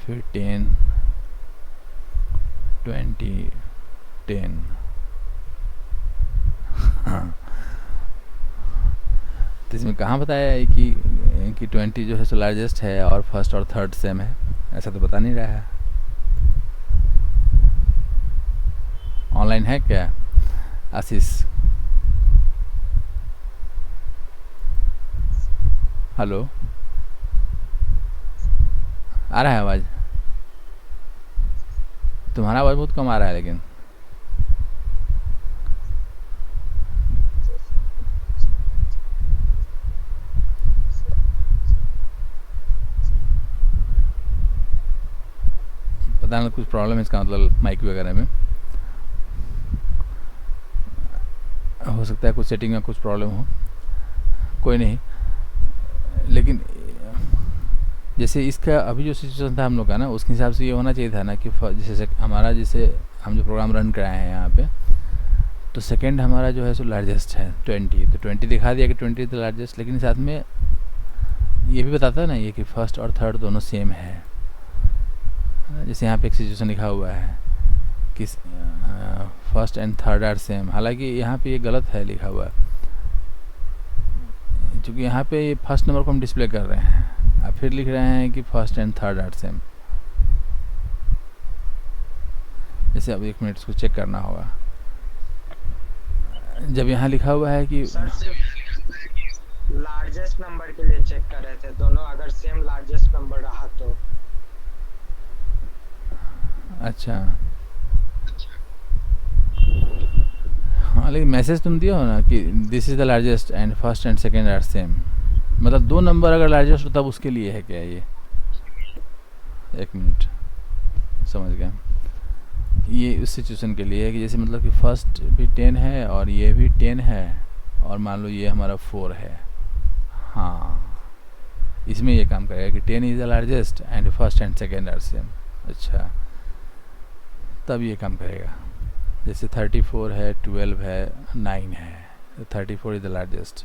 फिर 10 20 10 हाँ, तो इसमें कहाँ बताया है कि 20 जो है सो लार्जेस्ट है और फर्स्ट और थर्ड सेम है, ऐसा तो बता नहीं रहा है। ऑनलाइन है क्या आशीष? हेलो, आ रहा है आवाज़? तुम्हारा आवाज़ बहुत कम आ रहा है लेकिन। पता नहीं कुछ प्रॉब्लम है इसका मतलब माइक वगैरह में, हो सकता है कुछ सेटिंग में कुछ प्रॉब्लम हो, कोई नहीं। लेकिन जैसे इसका अभी जो सिचुएशन था हम लोग का ना, उसके हिसाब से ये होना चाहिए था ना कि जैसे हमारा जैसे हम जो प्रोग्राम रन कराए हैं यहाँ पे, तो सेकंड हमारा जो है सो लार्जेस्ट है 20, तो 20 दिखा दिया कि 20 इज द लार्जेस्ट, लेकिन साथ में ये भी बताता है ना ये कि फर्स्ट और थर्ड दोनों सेम है। जैसे यहाँ पे एक सिचुएशन लिखा हुआ है कि first and third are same, हालांकि यहाँ पे ये गलत है लिखा हुआ, क्योंकि यहाँ पे ये फर्स्ट नंबर को हम डिस्प्ले कर रहे हैं, अब फिर लिख रहे हैं कि first and third are same. जैसे अब 1 मिनट इसको चेक करना होगा। जब यहाँ लिखा हुआ है कि लार्जेस्ट नंबर के लिए चेक कर रहे थे, दोनों अगर सेम लार्जेस्ट नंबर रहा तो। अच्छा हाँ, लेकिन मैसेज तुम दिया हो ना कि this is the largest and first and second are same, मतलब दो नंबर अगर लार्जेस्ट हो तब उसके लिए है क्या ये? 1 मिनट, समझ गया। ये उस सिचुएशन के लिए है कि जैसे मतलब कि फर्स्ट भी 10 है और ये भी 10 है और मान लो ये हमारा 4 है, हाँ इसमें ये काम करेगा कि 10 is the largest and first and second are same. अच्छा, तब ये काम करेगा। जैसे 34 है, 12 है, 9 है, 34 इज़ द लार्जेस्ट।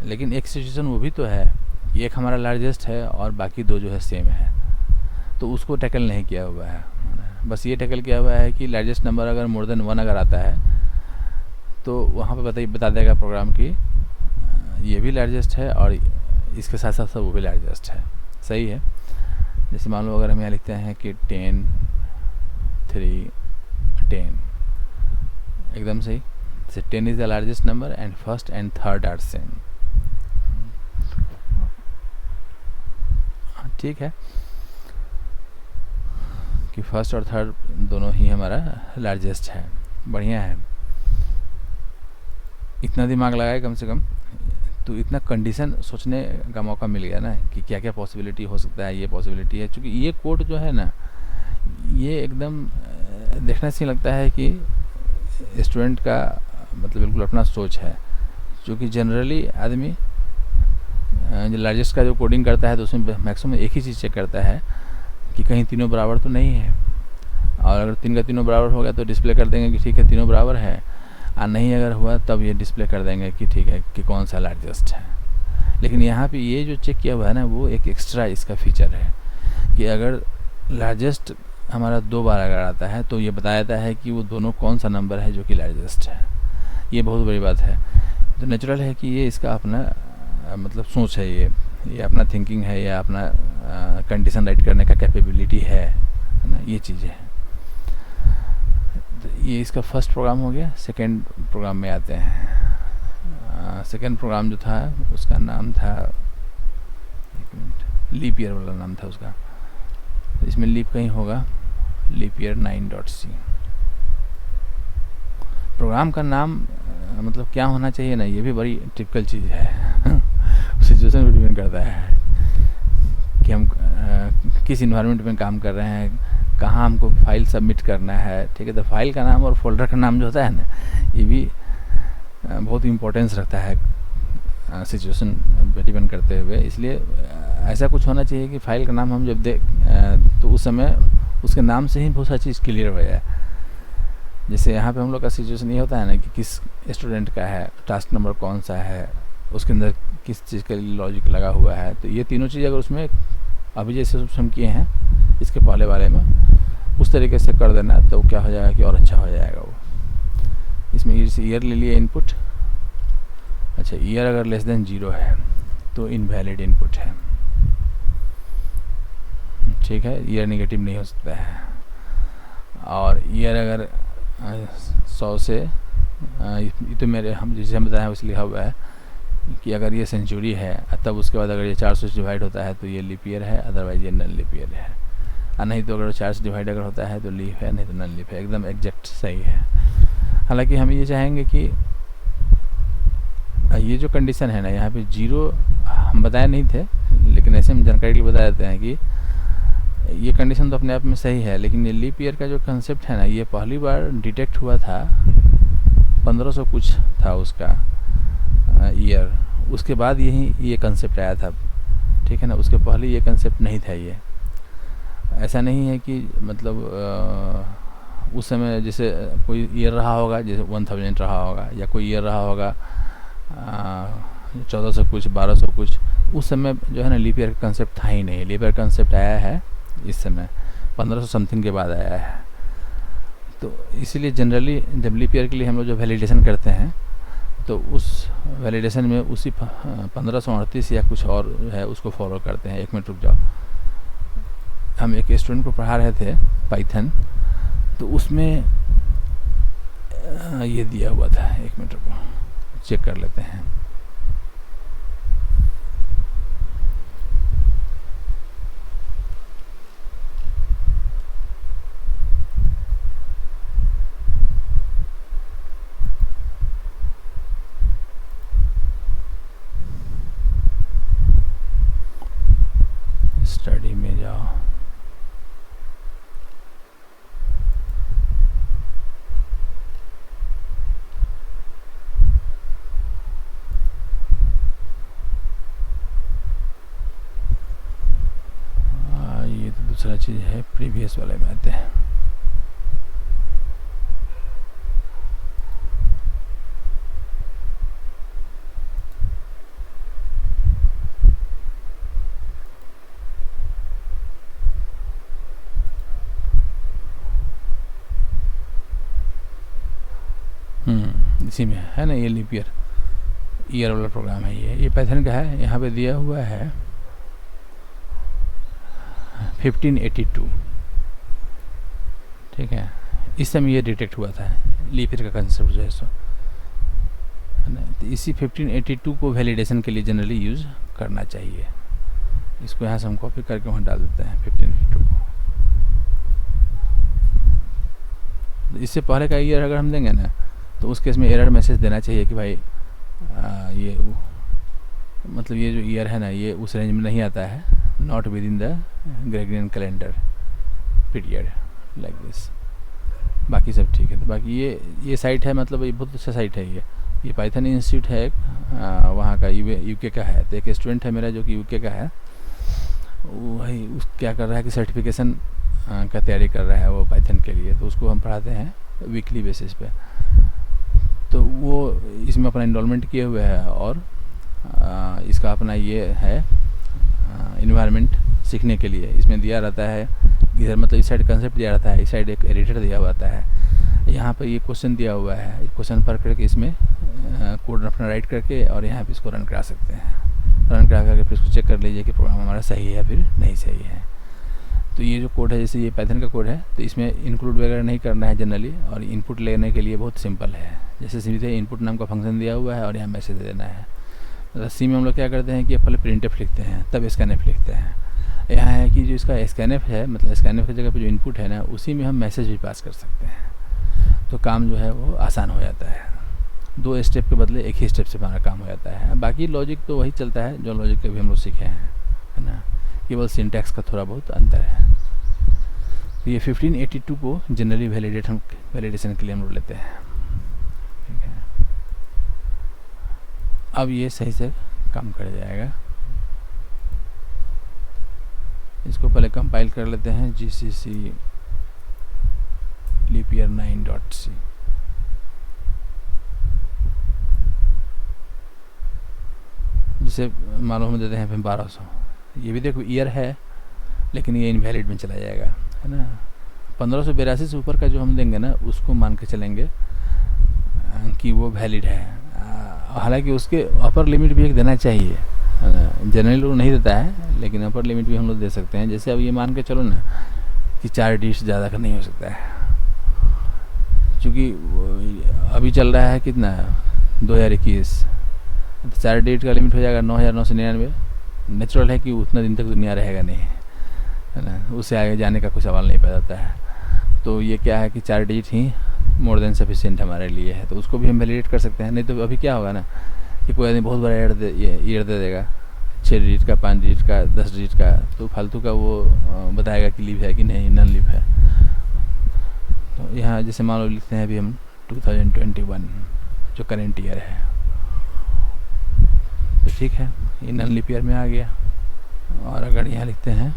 लेकिन एक सिचुएशन वो भी तो है कि एक हमारा लार्जेस्ट है और बाकी दो जो है सेम है, तो उसको टैकल नहीं किया हुआ है। बस ये टैकल किया हुआ है कि लार्जेस्ट नंबर अगर मोर देन 1 अगर आता है तो वहाँ पे बता देगा प्रोग्राम कि ये भी लार्जेस्ट है और इसके साथ साथ वो भी लार्जेस्ट है। सही है। जैसे मान लो अगर हम यहाँ लिखते हैं कि 10 3 10, एकदम सही। जैसे 10 is the largest number and first and third are same. ठीक है कि फर्स्ट और थर्ड दोनों ही हमारा लार्जेस्ट है। बढ़िया है। इतना दिमाग लगाए कम से कम, तो इतना कंडीशन सोचने का मौका मिल गया ना कि क्या क्या पॉसिबिलिटी हो सकता है, ये पॉसिबिलिटी है। क्योंकि ये कोड जो है ना, ये एकदम देखने से लगता है कि स्टूडेंट का मतलब बिल्कुल अपना सोच है। क्योंकि जनरली आदमी जो लार्जेस्ट का जो कोडिंग करता है तो उसमें मैक्सिमम एक ही चीज़ चेक करता है कि कहीं तीनों बराबर तो नहीं है, और अगर तीन का तीनों बराबर हो गया तो डिस्प्ले कर देंगे कि ठीक है तीनों बराबर है, और नहीं अगर हुआ तब ये डिस्प्ले कर देंगे कि ठीक है कि कौन सा लार्जेस्ट है। लेकिन यहाँ पे ये जो चेक किया हुआ है ना, वो एक एक्स्ट्रा इसका फीचर है कि अगर लार्जेस्ट हमारा 2 बार अगर आता है तो ये बताया जाता है कि वो दोनों कौन सा नंबर है जो कि लार्जेस्ट है। ये बहुत बड़ी बात है। तो नेचुरल है कि ये इसका अपना मतलब सोच है, ये अपना थिंकिंग है, या अपना कंडीशन राइट करने का कैपेबिलिटी है ना, ये चीज़ें हैं। तो ये इसका फर्स्ट प्रोग्राम हो गया। सेकंड प्रोग्राम में आते हैं। सेकंड प्रोग्राम जो था उसका नाम था, एक मिनट, लीप ईयर वाला नाम था उसका। इसमें लीप कहीं होगा, लीप ईयर 9.c। प्रोग्राम का नाम मतलब क्या होना चाहिए ना, ये भी बड़ी टिपिकल चीज़ है। सिचुएशन पे डिपेंड करता है कि हम किस इन्वायरमेंट में काम कर रहे हैं, कहाँ हमको फाइल सबमिट करना है। ठीक है, तो फाइल का नाम और फोल्डर का नाम जो होता है ना, ये भी बहुत इम्पोर्टेंस रखता है सिचुएशन पे डिपेंड करते हुए। इसलिए ऐसा कुछ होना चाहिए कि फाइल का नाम हम जब तो उस समय उसके नाम से ही बहुत सारी चीज़ क्लियर हो जाए। जैसे यहाँ पे हम लोग का सिचुएशन ये होता है ना कि किस स्टूडेंट का है, टास्क नंबर कौन सा है, उसके अंदर किस चीज़ का लॉजिक लगा हुआ है। तो ये तीनों चीज़ अगर उसमें अभी जैसे हम किए हैं इसके पहले वाले में उस तरीके से कर देना, तो क्या हो जाएगा कि और अच्छा हो जाएगा वो। इसमें ईयर ले लिए इनपुट। अच्छा, ईयर अगर लेस देन 0 है तो इनवैलिड इनपुट है। ठीक है, ईयर नेगेटिव नहीं हो सकता है। और ईयर अगर 100 से ये तो मेरे हम जिसे हम बताया उसमें लिखा हुआ है कि अगर ये सेंचुरी है तब उसके बाद अगर ये 400 से डिवाइड होता है तो ये लीप ईयर है, अदरवाइज ये नन लीप ईयर है। और नहीं तो अगर 4 से डिवाइड अगर होता है तो लीप है, नहीं तो नन लीप है। एकदम एग्जैक्ट सही है। हालांकि हम ये चाहेंगे कि ये जो कंडीशन है ना, यहाँ पे 0 हम बताए नहीं थे, लेकिन ऐसे हम जानकारी के लिए बता देते हैं कि ये कंडीशन तो अपने आप में सही है, लेकिन ये लीप ईयर का जो कंसेप्ट है ना, ये पहली बार डिटेक्ट हुआ था 1500 कुछ था उसका ईयर। उसके बाद ये कंसेप्ट आया था। ठीक है ना, उसके पहले ये कंसेप्ट नहीं था। ये ऐसा नहीं है कि मतलब उस समय जैसे कोई ईयर रहा होगा, जैसे 1000 रहा होगा, या कोई ईयर रहा होगा 1400 कुछ, 1200 कुछ। उस समय जो है ना लीप ईयर का कंसेप्ट था ही नहीं। लीप ईयर कंसेप्ट आया है इस समय 1500 समथिंग के बाद आया है। तो इसीलिए जनरली जब लीप ईयर के लिए हम लोग जो वैलिडेशन करते हैं तो उस वैलिडेशन में उसी 1538 या कुछ और है उसको फॉलो करते हैं। 1 मिनट रुक जाओ। हम एक स्टूडेंट को पढ़ा रहे थे पाइथन, तो उसमें ये दिया हुआ था। 1 मिनट रुको, चेक कर लेते हैं। स्टडी में जाओ। ये तो दूसरा चीज़ है, प्रीवियस वाले में आते हैं। इसी में है ना, ये लीप ईयर वाला प्रोग्राम है। ये पाइथन का है। यहाँ पे दिया हुआ है 1582। ठीक है, इस समय ये डिटेक्ट हुआ था लीप ईयर का कंसेप्ट जो है सो, है ना। तो इसी 1582 को वैलिडेशन के लिए जनरली यूज़ करना चाहिए। इसको यहाँ से हम कॉपी करके वहाँ डाल देते हैं 1582 को। तो इससे पहले का ईयर अगर हम देंगे ना तो उस केस में एरर मैसेज देना चाहिए कि भाई ये मतलब ये जो ईयर है ना, ये उस रेंज में नहीं आता है, not with in the Gregorian calendar period, like this. बाकी सब ठीक है। तो बाकी ये साइट है, मतलब ये बहुत अच्छा साइट है। ये पाइथन इंस्टीट्यूट है एक, वहाँ का यूके का है। तो एक स्टूडेंट है मेरा जो कि यूके का है, वही उस क्या कर रहा है कि सर्टिफिकेशन का तैयारी कर रहा है वो पाइथन के लिए, तो उसको हम पढ़ाते हैं वीकली बेसिस पे। तो वो इसमें अपना इनरोलमेंट किए हुए है और इसका अपना ये है इन्वायरमेंट सीखने के लिए। इसमें दिया रहता है इधर, मतलब इस साइड कंसेप्ट दिया रहता है, इस साइड एक एडिटर दिया हुआ रहता है। यहाँ पर ये क्वेश्चन दिया हुआ है, क्वेश्चन पढ़ करके इसमें कोड अपना राइट करके और यहाँ पे इसको रन करा सकते हैं। रन करा करके फिर इसको चेक कर लीजिए कि प्रोग्राम हमारा सही है या फिर नहीं सही है। तो ये जो कोड है, जैसे ये पाइथन का कोड है, तो इसमें इंक्लूड वगैरह नहीं करना है जनरली, और इनपुट लेने के लिए बहुत सिंपल है। जैसे सीधे इनपुट नाम का फंक्शन दिया हुआ है और यहाँ मैसेज दे देना है। मतलब सी में हम लोग क्या करते हैं कि पहले प्रिंटफ लिखते हैं तब स्कैनफ लिखते हैं। यहाँ है कि जो इसका स्कैनफ है, मतलब स्कैनफ की जगह पे जो इनपुट है ना, उसी में हम मैसेज भी पास कर सकते हैं। तो काम जो है वो आसान हो जाता है, 2 स्टेप के बदले एक ही स्टेप से हमारा काम हो जाता है। बाकी लॉजिक तो वही चलता है जो लॉजिक के भी हम लोग सीखे हैं, है ना, केवल सिंटैक्स का थोड़ा बहुत अंतर है। तो ये 1582 को जनरली वैलिडेशन के लिए हम लोग लेते हैं, ठीक है। अब ये सही से काम कर जाएगा। इसको पहले कंपाइल कर लेते हैं, gcc leapyear9.c। जिसे मालूम देते हैं फिर 1200। ये भी देखो ईयर है लेकिन ये इनवैलिड में चला जाएगा, है ना। 1582 से ऊपर का जो हम देंगे ना, उसको मान के चलेंगे कि वो वैलिड है। हालांकि उसके अपर लिमिट भी एक देना चाहिए, जनरली लोग नहीं देता है, लेकिन अपर लिमिट भी हम लोग दे सकते हैं। जैसे अब ये मान के चलो ना कि 4 डिजिट ज़्यादा का नहीं हो सकता है, क्योंकि अभी चल रहा है कितना, 2021, तो 4 डिजिट का लिमिट हो जाएगा 9999। नेचुरल है कि उतना दिन तक दुनिया रहेगा नहीं, है ना, उससे आगे जाने का कोई सवाल नहीं पैदा होता है। तो ये क्या है कि 4 डिजिट ही मोर देन सफिशिएंट हमारे लिए है, तो उसको भी हम वैलिडेट कर सकते हैं। नहीं तो अभी क्या होगा ना कि कोई आदमी बहुत बड़ा ईयर दे देगा, 6 डिजिट का, 5 डिजिट का, 10 डिजिट का, तो फालतू का वो बताएगा कि लीव है कि नहीं, नन लीव है। तो यहाँ जैसे मान लो लिखते हैं अभी हम 2021 जो करेंट ईयर है, तो ठीक है, ये नन लीप ईयर में आ गया। और अगर यहाँ लिखते हैं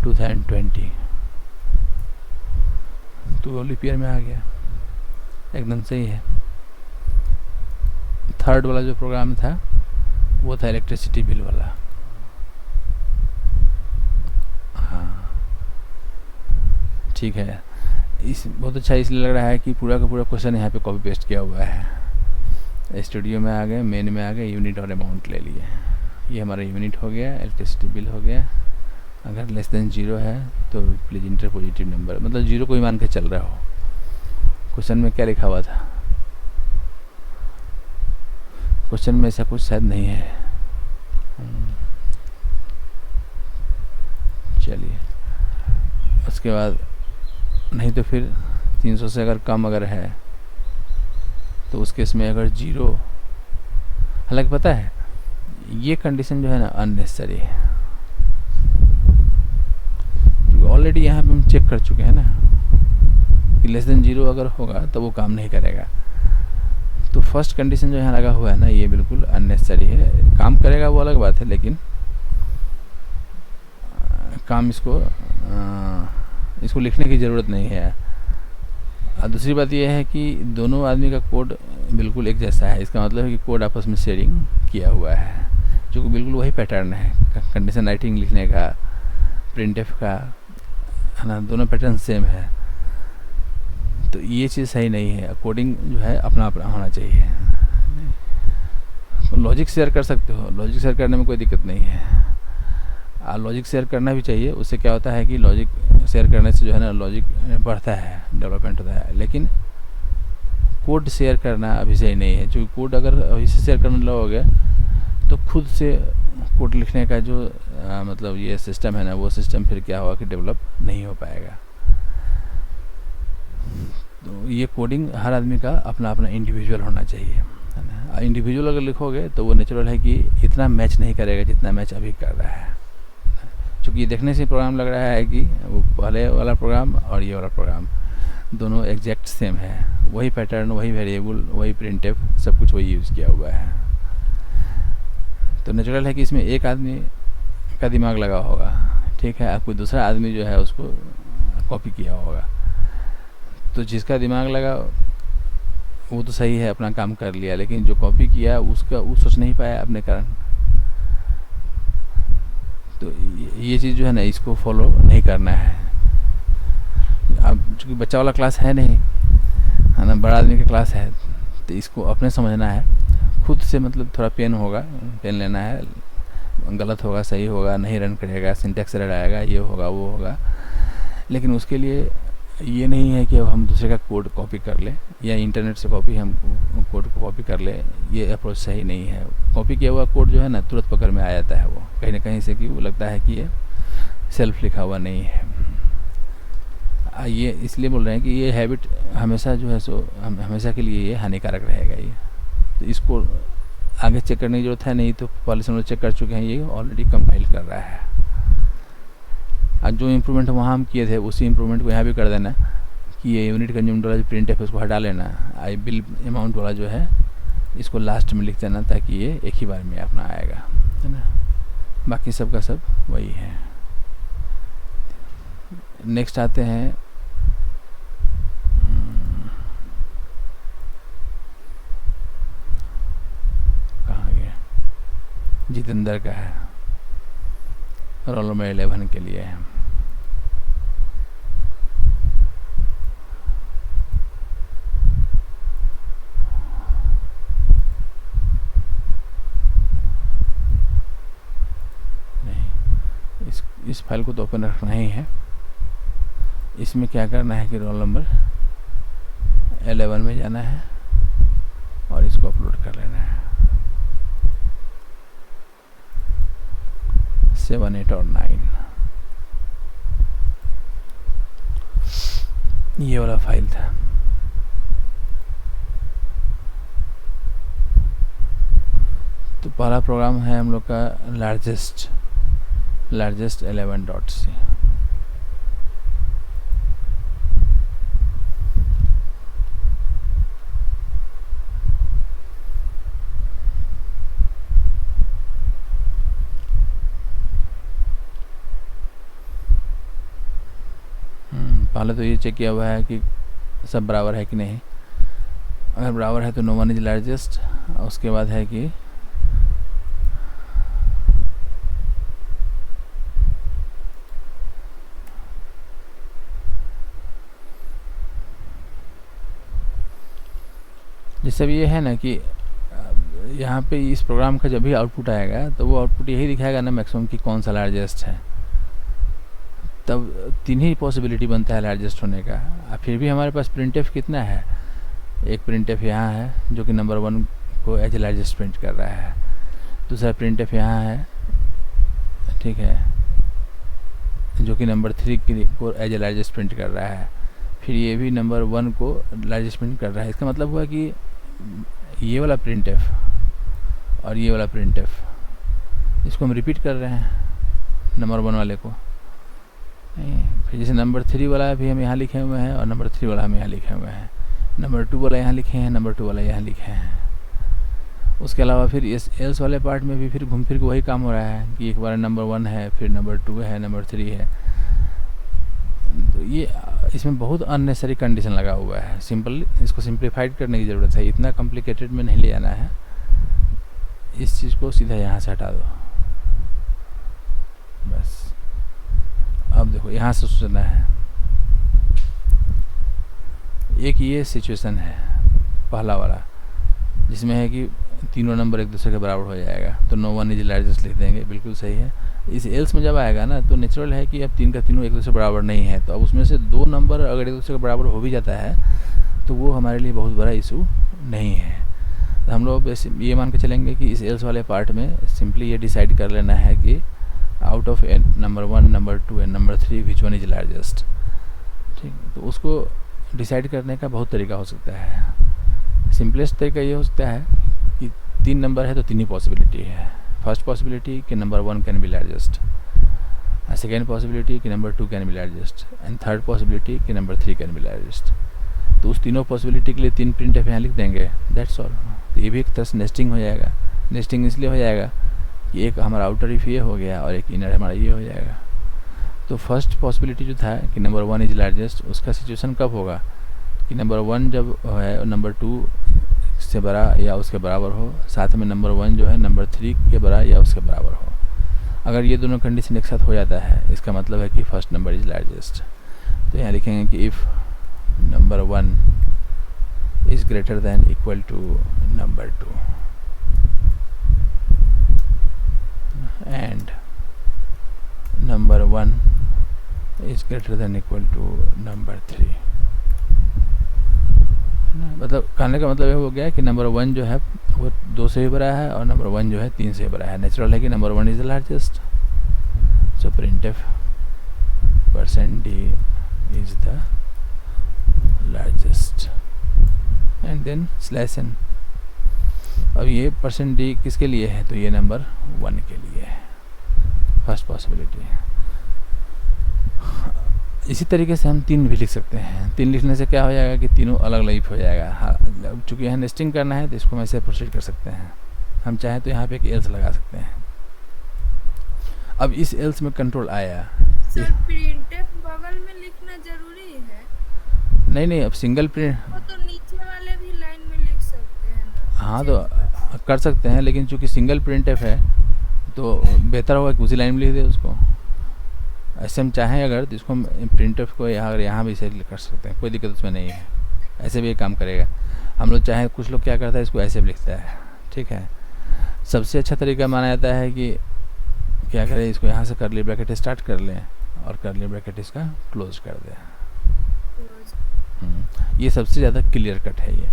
2020 तो वो लीप ईयर में आ गया, एकदम सही है। थर्ड वाला जो प्रोग्राम था वो था इलेक्ट्रिसिटी बिल वाला। हाँ ठीक है, इस बहुत अच्छा इसलिए लग रहा है कि पूरा का पूरा क्वेश्चन यहाँ पे कॉपी पेस्ट किया हुआ है। स्टूडियो में आ गए, मेन में आ गए, यूनिट और अमाउंट ले लिए। ये हमारा यूनिट हो गया, इलेक्ट्रिसिटी बिल हो गया। अगर लेस देन 0 है तो प्लीज इंटर पॉजिटिव नंबर, मतलब 0 को ही मान के चल रहा हो। क्वेश्चन में क्या लिखा हुआ था, क्वेश्चन में ऐसा कुछ शायद नहीं है। चलिए उसके बाद नहीं तो फिर 300 से अगर कम अगर है तो उस केस में अगर 0, हालांकि पता है ये कंडीशन जो है ना अननेसेसरी है, ऑलरेडी यहाँ पे हम चेक कर चुके हैं ना कि लेस देन 0 अगर होगा तो वो काम नहीं करेगा। तो फर्स्ट कंडीशन जो यहाँ लगा हुआ है ना, ये बिल्कुल अननेसेसरी है। काम करेगा वो अलग बात है, लेकिन काम इसको लिखने की ज़रूरत नहीं है। और दूसरी बात यह है कि दोनों आदमी का कोड बिल्कुल एक जैसा है। इसका मतलब है कि कोड आपस में शेयरिंग किया हुआ है, जो कि बिल्कुल वही पैटर्न है कंडीशन राइटिंग लिखने का, प्रिंटफ का, है ना, दोनों पैटर्न सेम है। तो ये चीज़ सही नहीं है। कोडिंग जो है अपना अपना होना चाहिए। लॉजिक शेयर कर सकते हो, लॉजिक शेयर करने में कोई दिक्कत नहीं है। लॉजिक शेयर करना भी चाहिए। उससे क्या होता है कि लॉजिक शेयर करने से जो है ना लॉजिक बढ़ता है, डेवलपमेंट होता है। लेकिन कोड शेयर करना अभी सही नहीं है, क्योंकि कोड अगर अभी से शेयर करने लगोगे तो खुद से कोड लिखने का जो मतलब ये सिस्टम है ना, वो सिस्टम फिर क्या होगा कि डेवलप नहीं हो पाएगा। तो ये कोडिंग हर आदमी का अपना अपना इंडिविजुअल होना चाहिए, है ना। इंडिविजुअल अगर लिखोगे तो वो नेचुरल है कि इतना मैच नहीं करेगा जितना मैच अभी कर रहा है। क्योंकि ये देखने से प्रोग्राम लग रहा है कि वो पहले वाला प्रोग्राम और ये वाला प्रोग्राम दोनों एग्जैक्ट सेम है, वही पैटर्न, वही वेरिएबल, वही प्रिंटफ, सब कुछ वही यूज़ किया हुआ है। तो नेचुरल है कि इसमें एक आदमी का दिमाग लगा होगा, ठीक है, कोई दूसरा आदमी जो है उसको कॉपी किया होगा। तो जिसका दिमाग लगा वो तो सही है, अपना काम कर लिया, लेकिन जो कॉपी किया उसका वो सोच नहीं पाया अपने कारण। तो ये चीज़ जो है ना, इसको फॉलो नहीं करना है। अब चूँकि बच्चा वाला क्लास है नहीं, है ना, बड़ा आदमी का क्लास है, तो इसको अपने समझना है खुद से। मतलब थोड़ा पेन होगा, पेन लेना है, गलत होगा सही होगा, नहीं रन करेगा, सिंटेक्स एरर आएगा, ये होगा वो होगा, लेकिन उसके लिए ये नहीं है कि अब हम दूसरे का कोड कॉपी कर लें या इंटरनेट से हम कोड को कॉपी कर लें। ये अप्रोच सही नहीं है। कॉपी किया हुआ कोड जो है ना, तुरंत पकड़ में आ जाता है वो कहीं ना कहीं से, कि वो लगता है कि ये सेल्फ लिखा हुआ नहीं है। ये इसलिए बोल रहे हैं कि ये हैबिट हमेशा जो है सो हमेशा के लिए ये हानिकारक रहेगा। ये तो इसको आगे चेक करने की जरूरत है नहीं, तो पहले से हम लोग चेक कर चुके हैं, ये ऑलरेडी कंपाइल कर रहा है। आज जो इम्प्रूवमेंट वहाँ हम किए थे उसी इम्प्रूवमेंट को यहाँ भी कर देना, कि ये यूनिट कंज्यूम्ड वाला जो प्रिंट है उसको हटा लेना। आई बिल अमाउंट वाला जो है इसको लास्ट में लिख देना, ताकि ये एक ही बार में अपना आएगा, है ना। बाकी सब का सब वही है। नेक्स्ट आते हैं कहाँ गया, जितेंद्र का है, रोल नंबर 11 के लिए है। इस फाइल को तो ओपन रखना ही है। इसमें क्या करना है कि रोल नंबर 11 में जाना है और इसको अपलोड कर लेना है। 7, 8 और 9 ये वाला फाइल था। तो पहला प्रोग्राम है हम लोग का लार्जेस्ट 11.c। पहले तो ये चेक किया हुआ है कि सब बराबर है कि नहीं। अगर बराबर है तो नो वन इज लार्जेस्ट। उसके बाद है कि जैसे भी ये है ना कि यहाँ पे इस प्रोग्राम का जब भी आउटपुट आएगा तो वो आउटपुट यही दिखाएगा ना मैक्सिमम कि कौन सा लार्जेस्ट है। तब 3 ही पॉसिबिलिटी बनता है लार्जेस्ट होने का। फिर भी हमारे पास प्रिंटफ कितना है, एक प्रिंटफ यहाँ है जो कि नंबर 1 को एज लार्जेस्ट प्रिंट कर रहा है, दूसरा प्रिंटफ यहाँ है, ठीक है, जो कि नंबर 3 को एज लार्जेस्ट प्रिंट कर रहा है, फिर ये भी नंबर 1 को लार्जेस्ट प्रिंट कर रहा है। इसका मतलब हुआ कि ये वाला प्रिंटफ और ये वाला प्रिंटफ इसको हम रिपीट कर रहे हैं नंबर 1 वाले को। फिर जैसे नंबर 3 वाला भी हम यहाँ लिखे हुए हैं और नंबर 3 वाला हम यहाँ लिखे हुए हैं, नंबर 2 वाला यहाँ लिखे हैं, नंबर 2 वाला यहाँ लिखे हैं। उसके अलावा फिर इस एल्स वाले पार्ट में भी फिर घूम फिर के वही काम हो रहा है कि एक बार नंबर 1 है, फिर नंबर 2 है, नंबर 3 है। तो ये इसमें बहुत अननेसेसरी कंडीशन लगा हुआ है। इसको सिंप्लीफाइड करने की ज़रूरत है, इतना कॉम्प्लिकेटेड में नहीं ले जाना है। इस चीज़ को सीधा यहाँ से हटा दो बस। अब देखो यहाँ से सोचना है, एक ये सिचुएशन है पहला वाला जिसमें है कि तीनों नंबर एक दूसरे के बराबर हो जाएगा, तो नो वन इज लार्जेस्ट लिख देंगे, बिल्कुल सही है। इस एल्स में जब आएगा ना तो नेचुरल है कि अब 3 का तीनों एक दूसरे बराबर नहीं है, तो अब उसमें से 2 नंबर अगर एक दूसरे के बराबर हो भी जाता है तो वो हमारे लिए बहुत बड़ा इशू नहीं है। तो हम लोग ये मान के चलेंगे कि इस एल्स वाले पार्ट में सिंपली ये डिसाइड कर लेना है कि out of number 1, number 2 and number 3 which one is largest. ठीक, तो उसको डिसाइड करने का बहुत तरीका हो सकता है। सिंपलेस्ट तरीका ये हो सकता है कि 3 नंबर है तो 3 ही पॉसिबिलिटी है। फर्स्ट पॉसिबिलिटी कि number 1 can be largest, second possibility कि number 2 can be largest and third possibility कि नंबर 3 कैन बी लार्जेस्ट। तो उस तीनों पॉसिबिलिटी के लिए 3 प्रिंटफ यहाँ लिख देंगे, दैट्स ऑल। तो ये भी एक तरह से नेस्टिंग हो जाएगा। नेस्टिंग इसलिए हो जाएगा कि एक हमारा आउटर इफ ये हो गया और एक इनर हमारा ये हो जाएगा। तो फर्स्ट पॉसिबिलिटी जो था कि नंबर 1 इज लार्जेस्ट, उसका सिचुएशन कब होगा कि नंबर 1 जब है नंबर 2 से बड़ा या उसके बराबर हो, साथ में नंबर 1 जो है नंबर 3 के बड़ा या उसके बराबर हो। अगर ये दोनों कंडीशन एक साथ हो जाता है, इसका मतलब है कि फर्स्ट नंबर इज लार्जेस्ट। तो यहाँ लिखेंगे कि if number 1 is greater than equal to number 2 and number 1 is greater than equal to number 3। मतलब कहने का मतलब ये हो गया कि नंबर 1 जो है वो 2 से भी बड़ा है और नंबर 1 जो है 3 से बड़ा है। नेचुरल है कि number 1 is the largest, so printf % d is the largest and then /n। अब ये %d किसके लिए है, तो ये नंबर 1 के लिए है, फर्स्ट पॉसिबिलिटी है। इसी तरीके से हम 3 भी लिख सकते हैं। 3 लिखने से क्या हो जाएगा कि तीनों अलग अलग हो जाएगा। हाँ, चूँकि यहाँ नेस्टिंग करना है तो इसको हम ऐसे प्रोसीड कर सकते हैं। हम चाहें तो यहाँ पे एक एल्स लगा सकते हैं। अब इस एल्स में कंट्रोल आया। सर प्रिंटफ बगल में लिखना जरूरी है? नहीं, अब सिंगल प्रिंट वो तो नीचे वाले भी लाइन में लिख सकते हैं ना। हाँ, तो कर सकते हैं, लेकिन चूँकि सिंगल प्रिंटफ है तो बेहतर होगा कि उसी लाइन में लिख दे उसको। ऐसे हम चाहें अगर तो इसको हम प्रिंटफ को यहाँ भी से कर सकते हैं, कोई दिक्कत उसमें नहीं है। ऐसे भी ये काम करेगा। हम लोग चाहें, कुछ लोग क्या करता है इसको ऐसे भी लिखता है, ठीक है। सबसे अच्छा तरीका माना जाता है कि क्या करें, इसको यहाँ से कर्ली ब्रैकेट स्टार्ट कर लें और कर्ली ब्रैकेट इसका क्लोज कर दें। ये सबसे ज़्यादा क्लियर कट है ये,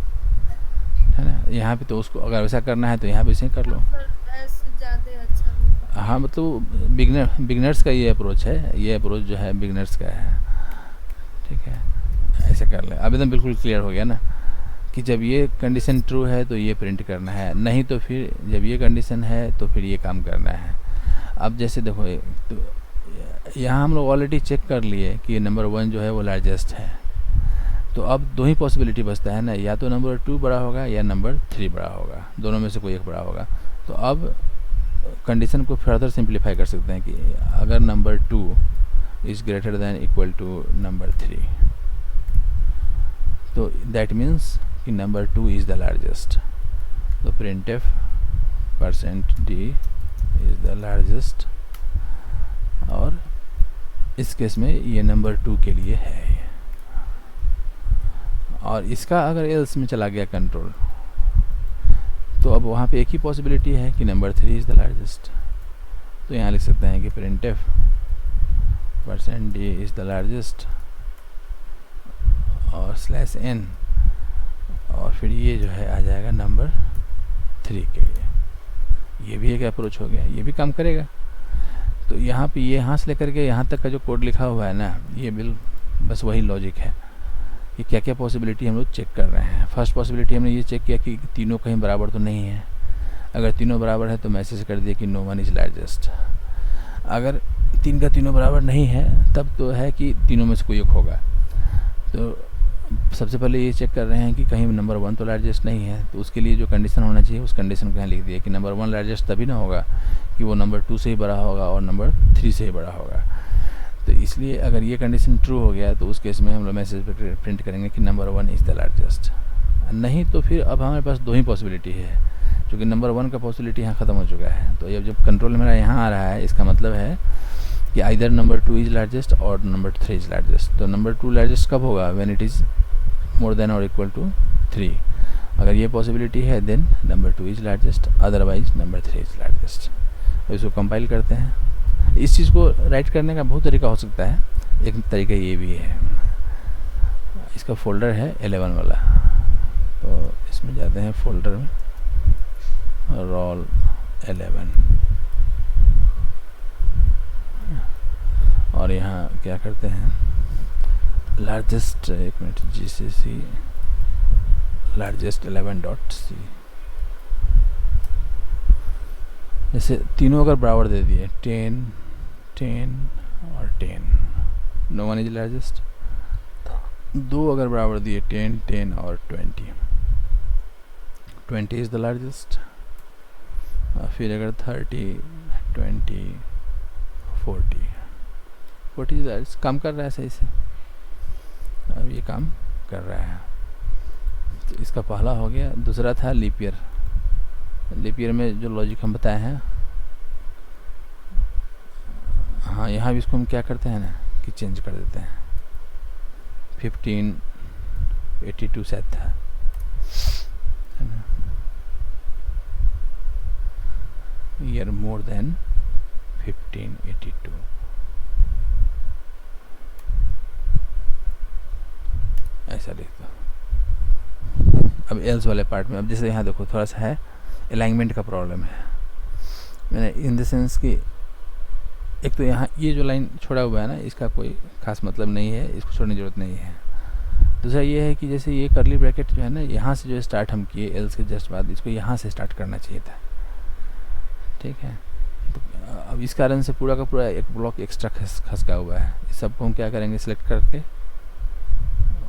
है ना। यहाँ पे तो उसको अगर वैसा करना है तो यहाँ पे इसे कर लो। ऐसे ज़्यादा अच्छा होगा। हाँ, मतलब बिगनर्स का ये अप्रोच है, ये अप्रोच जो है बिगनर्स का है, ठीक है। ऐसे कर ले, अब एकदम बिल्कुल क्लियर हो गया ना कि जब ये कंडीशन ट्रू है तो ये प्रिंट करना है, नहीं तो फिर जब ये कंडीशन है तो फिर ये काम करना है। अब जैसे देखो, तो यहाँ हम लोग ऑलरेडी चेक कर लिए कि नंबर 1 जो है वो लार्जेस्ट है। तो अब 2 ही पॉसिबिलिटी बचता है ना, या तो नंबर 2 बड़ा होगा या नंबर 3 बड़ा होगा, दोनों में से कोई एक बड़ा होगा। तो अब कंडीशन को फर्दर सिंप्लीफाई कर सकते हैं कि अगर number 2 is greater than equal to number 3, तो दैट मीन्स कि नंबर 2 इज़ द लार्जेस्ट। तो printf %d is the largest, और इस केस में ये नंबर 2 के लिए है। और इसका अगर एल्स में चला गया कंट्रोल, तो अब वहाँ पे एक ही पॉसिबिलिटी है कि नंबर 3 इज़ द लार्जेस्ट। तो यहाँ लिख सकते हैं कि printf %d is the largest और /n, और फिर ये जो है आ जाएगा नंबर 3 के लिए। ये भी एक अप्रोच हो गया, ये भी काम करेगा। तो यहाँ पे ये यहाँ से लेकर के यहाँ तक का जो कोड लिखा हुआ है ना, ये बस वही लॉजिक है कि क्या क्या पॉसिबिलिटी हम लोग चेक कर रहे हैं। फर्स्ट पॉसिबिलिटी हमने ये चेक किया कि तीनों कहीं बराबर तो नहीं है। अगर तीनों बराबर है तो मैसेज कर दिया कि नो वन इज़ लार्जेस्ट। अगर 3 का तीनों बराबर नहीं है तब तो है कि तीनों में से कोई एक होगा। तो सबसे पहले ये चेक कर रहे हैं कि कहीं नंबर 1 तो लार्जेस्ट नहीं है, तो उसके लिए जो कंडीशन होना चाहिए उस कंडीशन को यहाँ लिख दिया कि नंबर 1 लार्जेस्ट तभी ना होगा कि वो नंबर 2 से ही बड़ा होगा और नंबर 3 से ही बड़ा होगा। तो इसलिए अगर ये कंडीशन ट्रू हो गया तो उस केस में हम लोग मैसेज पे प्रिंट करेंगे कि नंबर 1 इज़ द लार्जेस्ट। नहीं तो फिर अब हमारे पास 2 ही पॉसिबिलिटी है, क्योंकि नंबर 1 का पॉसिबिलिटी यहाँ ख़त्म हो चुका है। तो जब कंट्रोल मेरा यहाँ आ रहा है, इसका मतलब है कि आइदर नंबर 2 इज़ लार्जेस्ट और नंबर 3 इज़ लार्जेस्ट। तो नंबर 2 लार्जेस्ट कब होगा, when it is more than और इक्वल टू 3। अगर ये पॉसिबिलिटी है then number 2 is largest, otherwise number 3 is largest. तो इसको कंपाइल करते हैं। इस चीज़ को राइट करने का बहुत तरीका हो सकता है, एक तरीका ये भी है। इसका फोल्डर है 11 वाला, तो इसमें जाते हैं फोल्डर में, रोल 11, और यहाँ क्या करते हैं, लार्जेस्ट, एक मिनट, GCC लार्जेस्ट 11.c। जैसे तीनों अगर बराबर दे दिए 10, 10 और 10, नो वन इज लार्जेस्ट। 2 अगर बराबर दिए 10, 10 और 20, 20 इज़ द लार्जेस्ट। फिर अगर 30, 20, 40, व्हाट इज दैट, काम कर रहा है सही से, अब ये काम कर रहा है। तो इसका पहला हो गया। दूसरा था लीप ईयर। लीप ईयर में जो लॉजिक हम बताए हैं, हाँ यहाँ भी इसको हम क्या करते हैं ना कि चेंज कर देते हैं। 1582 शायद था, है ना, ईयर मोर देन 1582। ऐसा लिख दो। अब एल्स वाले पार्ट में, अब जैसे यहाँ देखो थोड़ा सा है अलाइनमेंट का प्रॉब्लम है। मैंने इन द सेंस कि एक तो यहाँ ये जो लाइन छोड़ा हुआ है ना, इसका कोई खास मतलब नहीं है, इसको छोड़ने की जरूरत नहीं है। दूसरा ये है कि जैसे ये करली ब्रैकेट जो है ना, यहाँ से जो स्टार्ट हम किए एल्स के जस्ट बाद, इसको यहाँ से स्टार्ट करना चाहिए था, ठीक है। तो अब इस कारण से पूरा का पूरा एक ब्लॉक एक्स्ट्रा खसका हुआ है। इस सबको हम क्या करेंगे, सिलेक्ट करके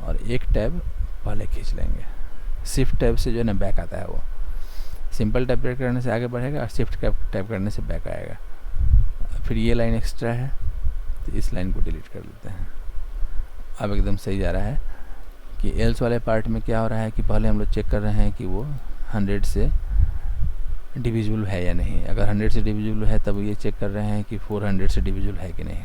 और एक टैब पहले खींच लेंगे। शिफ्ट टैब से जो है ना बैक आता है, वो सिंपल टैब करने से आगे बढ़ेगा और शिफ्ट टैब करने से बैक आएगा। फिर ये लाइन एक्स्ट्रा है तो इस लाइन को डिलीट कर लेते हैं। अब एकदम सही जा रहा है कि एल्स वाले पार्ट में क्या हो रहा है कि पहले हम लोग चेक कर रहे हैं कि वो 100 से डिविजिबल है या नहीं। अगर 100 से डिविजिबल है तब ये चेक कर रहे हैं कि 400 से डिविजिबल है कि नहीं।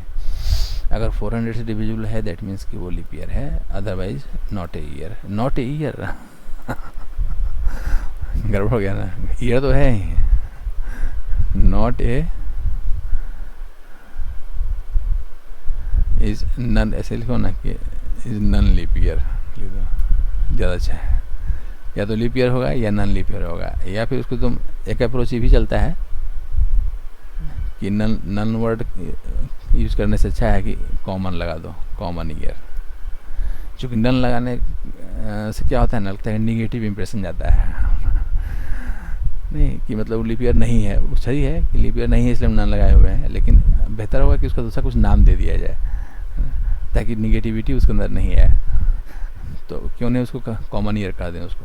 अगर 400 से डिविजिबल है दैट मीन्स कि वो लीप ईयर है, otherwise not a year. Not a year गड़बड़ हो गया ना, ईयर तो है ही, नॉट ए इज नन, ऐसे लिखो ना कि इज नन लीप ईयर, ज़्यादा अच्छा है। या तो लीप ईयर होगा या नन लीप ईयर होगा, या फिर उसको तुम एक अप्रोच भी चलता है कि नन वर्ड यूज करने से अच्छा है कि कॉमन लगा दो, कॉमन ईयर। क्योंकि नन लगाने से क्या होता है ना, लगता है निगेटिव इंप्रेशन जाता है नहीं कि मतलब लीप ईयर नहीं है। वो सही है कि लीप ईयर नहीं है इसलिए हम नन लगाए हुए हैं, लेकिन बेहतर होगा कि उसका दूसरा कुछ नाम दे दिया जाए ताकि निगेटिविटी उसके अंदर नहीं है। तो क्यों नहीं उसको कॉमन ईयर कर दें उसको।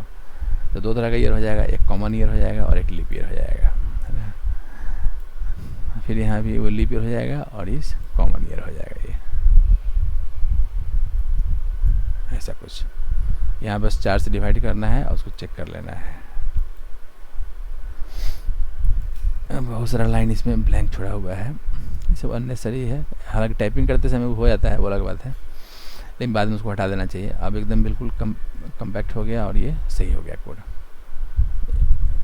तो दो तरह का ईयर हो जाएगा, एक कॉमन ईयर हो जाएगा और एक लीप ईयर हो जाएगा, है ना। फिर यहाँ भी वो लीप ईयर हो जाएगा और इस कॉमन ईयर हो जाएगा। ये ऐसा कुछ यहाँ बस 4 से डिवाइड करना है और उसको चेक कर लेना है। बहुत सारा लाइन इसमें ब्लैंक छोड़ा हुआ है, ये सब अननेसरी है। हालांकि टाइपिंग करते समय वो हो जाता है, वो अलग बात है, लेकिन बाद में उसको हटा देना चाहिए। अब एकदम बिल्कुल कम्पैक्ट हो गया और ये सही हो गया कोड।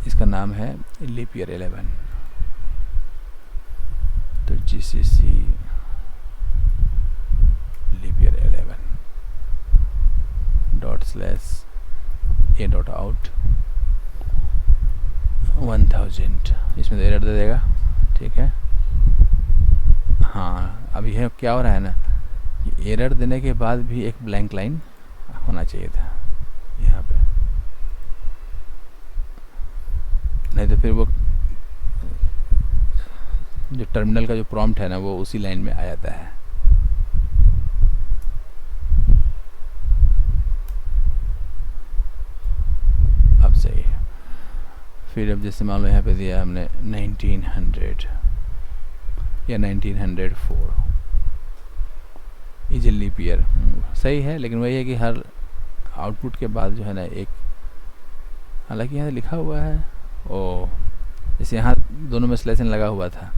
इसका नाम है लीप ईयर 11। तो GCC लीप ईयर 11./a.out 1000, इसमें एरर दे देगा, ठीक है। हाँ, अब यह क्या हो रहा है ना कि एरर देने के बाद भी एक ब्लैंक लाइन होना चाहिए था यहाँ पे, नहीं तो फिर वो जो टर्मिनल का जो प्रॉम्प्ट है ना वो उसी लाइन में आ जाता है। अब सही है। फिर अब जैसे मान लो यहाँ पे दिया हमने 1900 या 1904 इज लीप ईयर, सही है। लेकिन वही है कि हर आउटपुट के बाद जो है ना एक, हालांकि यहाँ लिखा हुआ है ओ, जैसे यहाँ दोनों में स्लैशन लगा हुआ था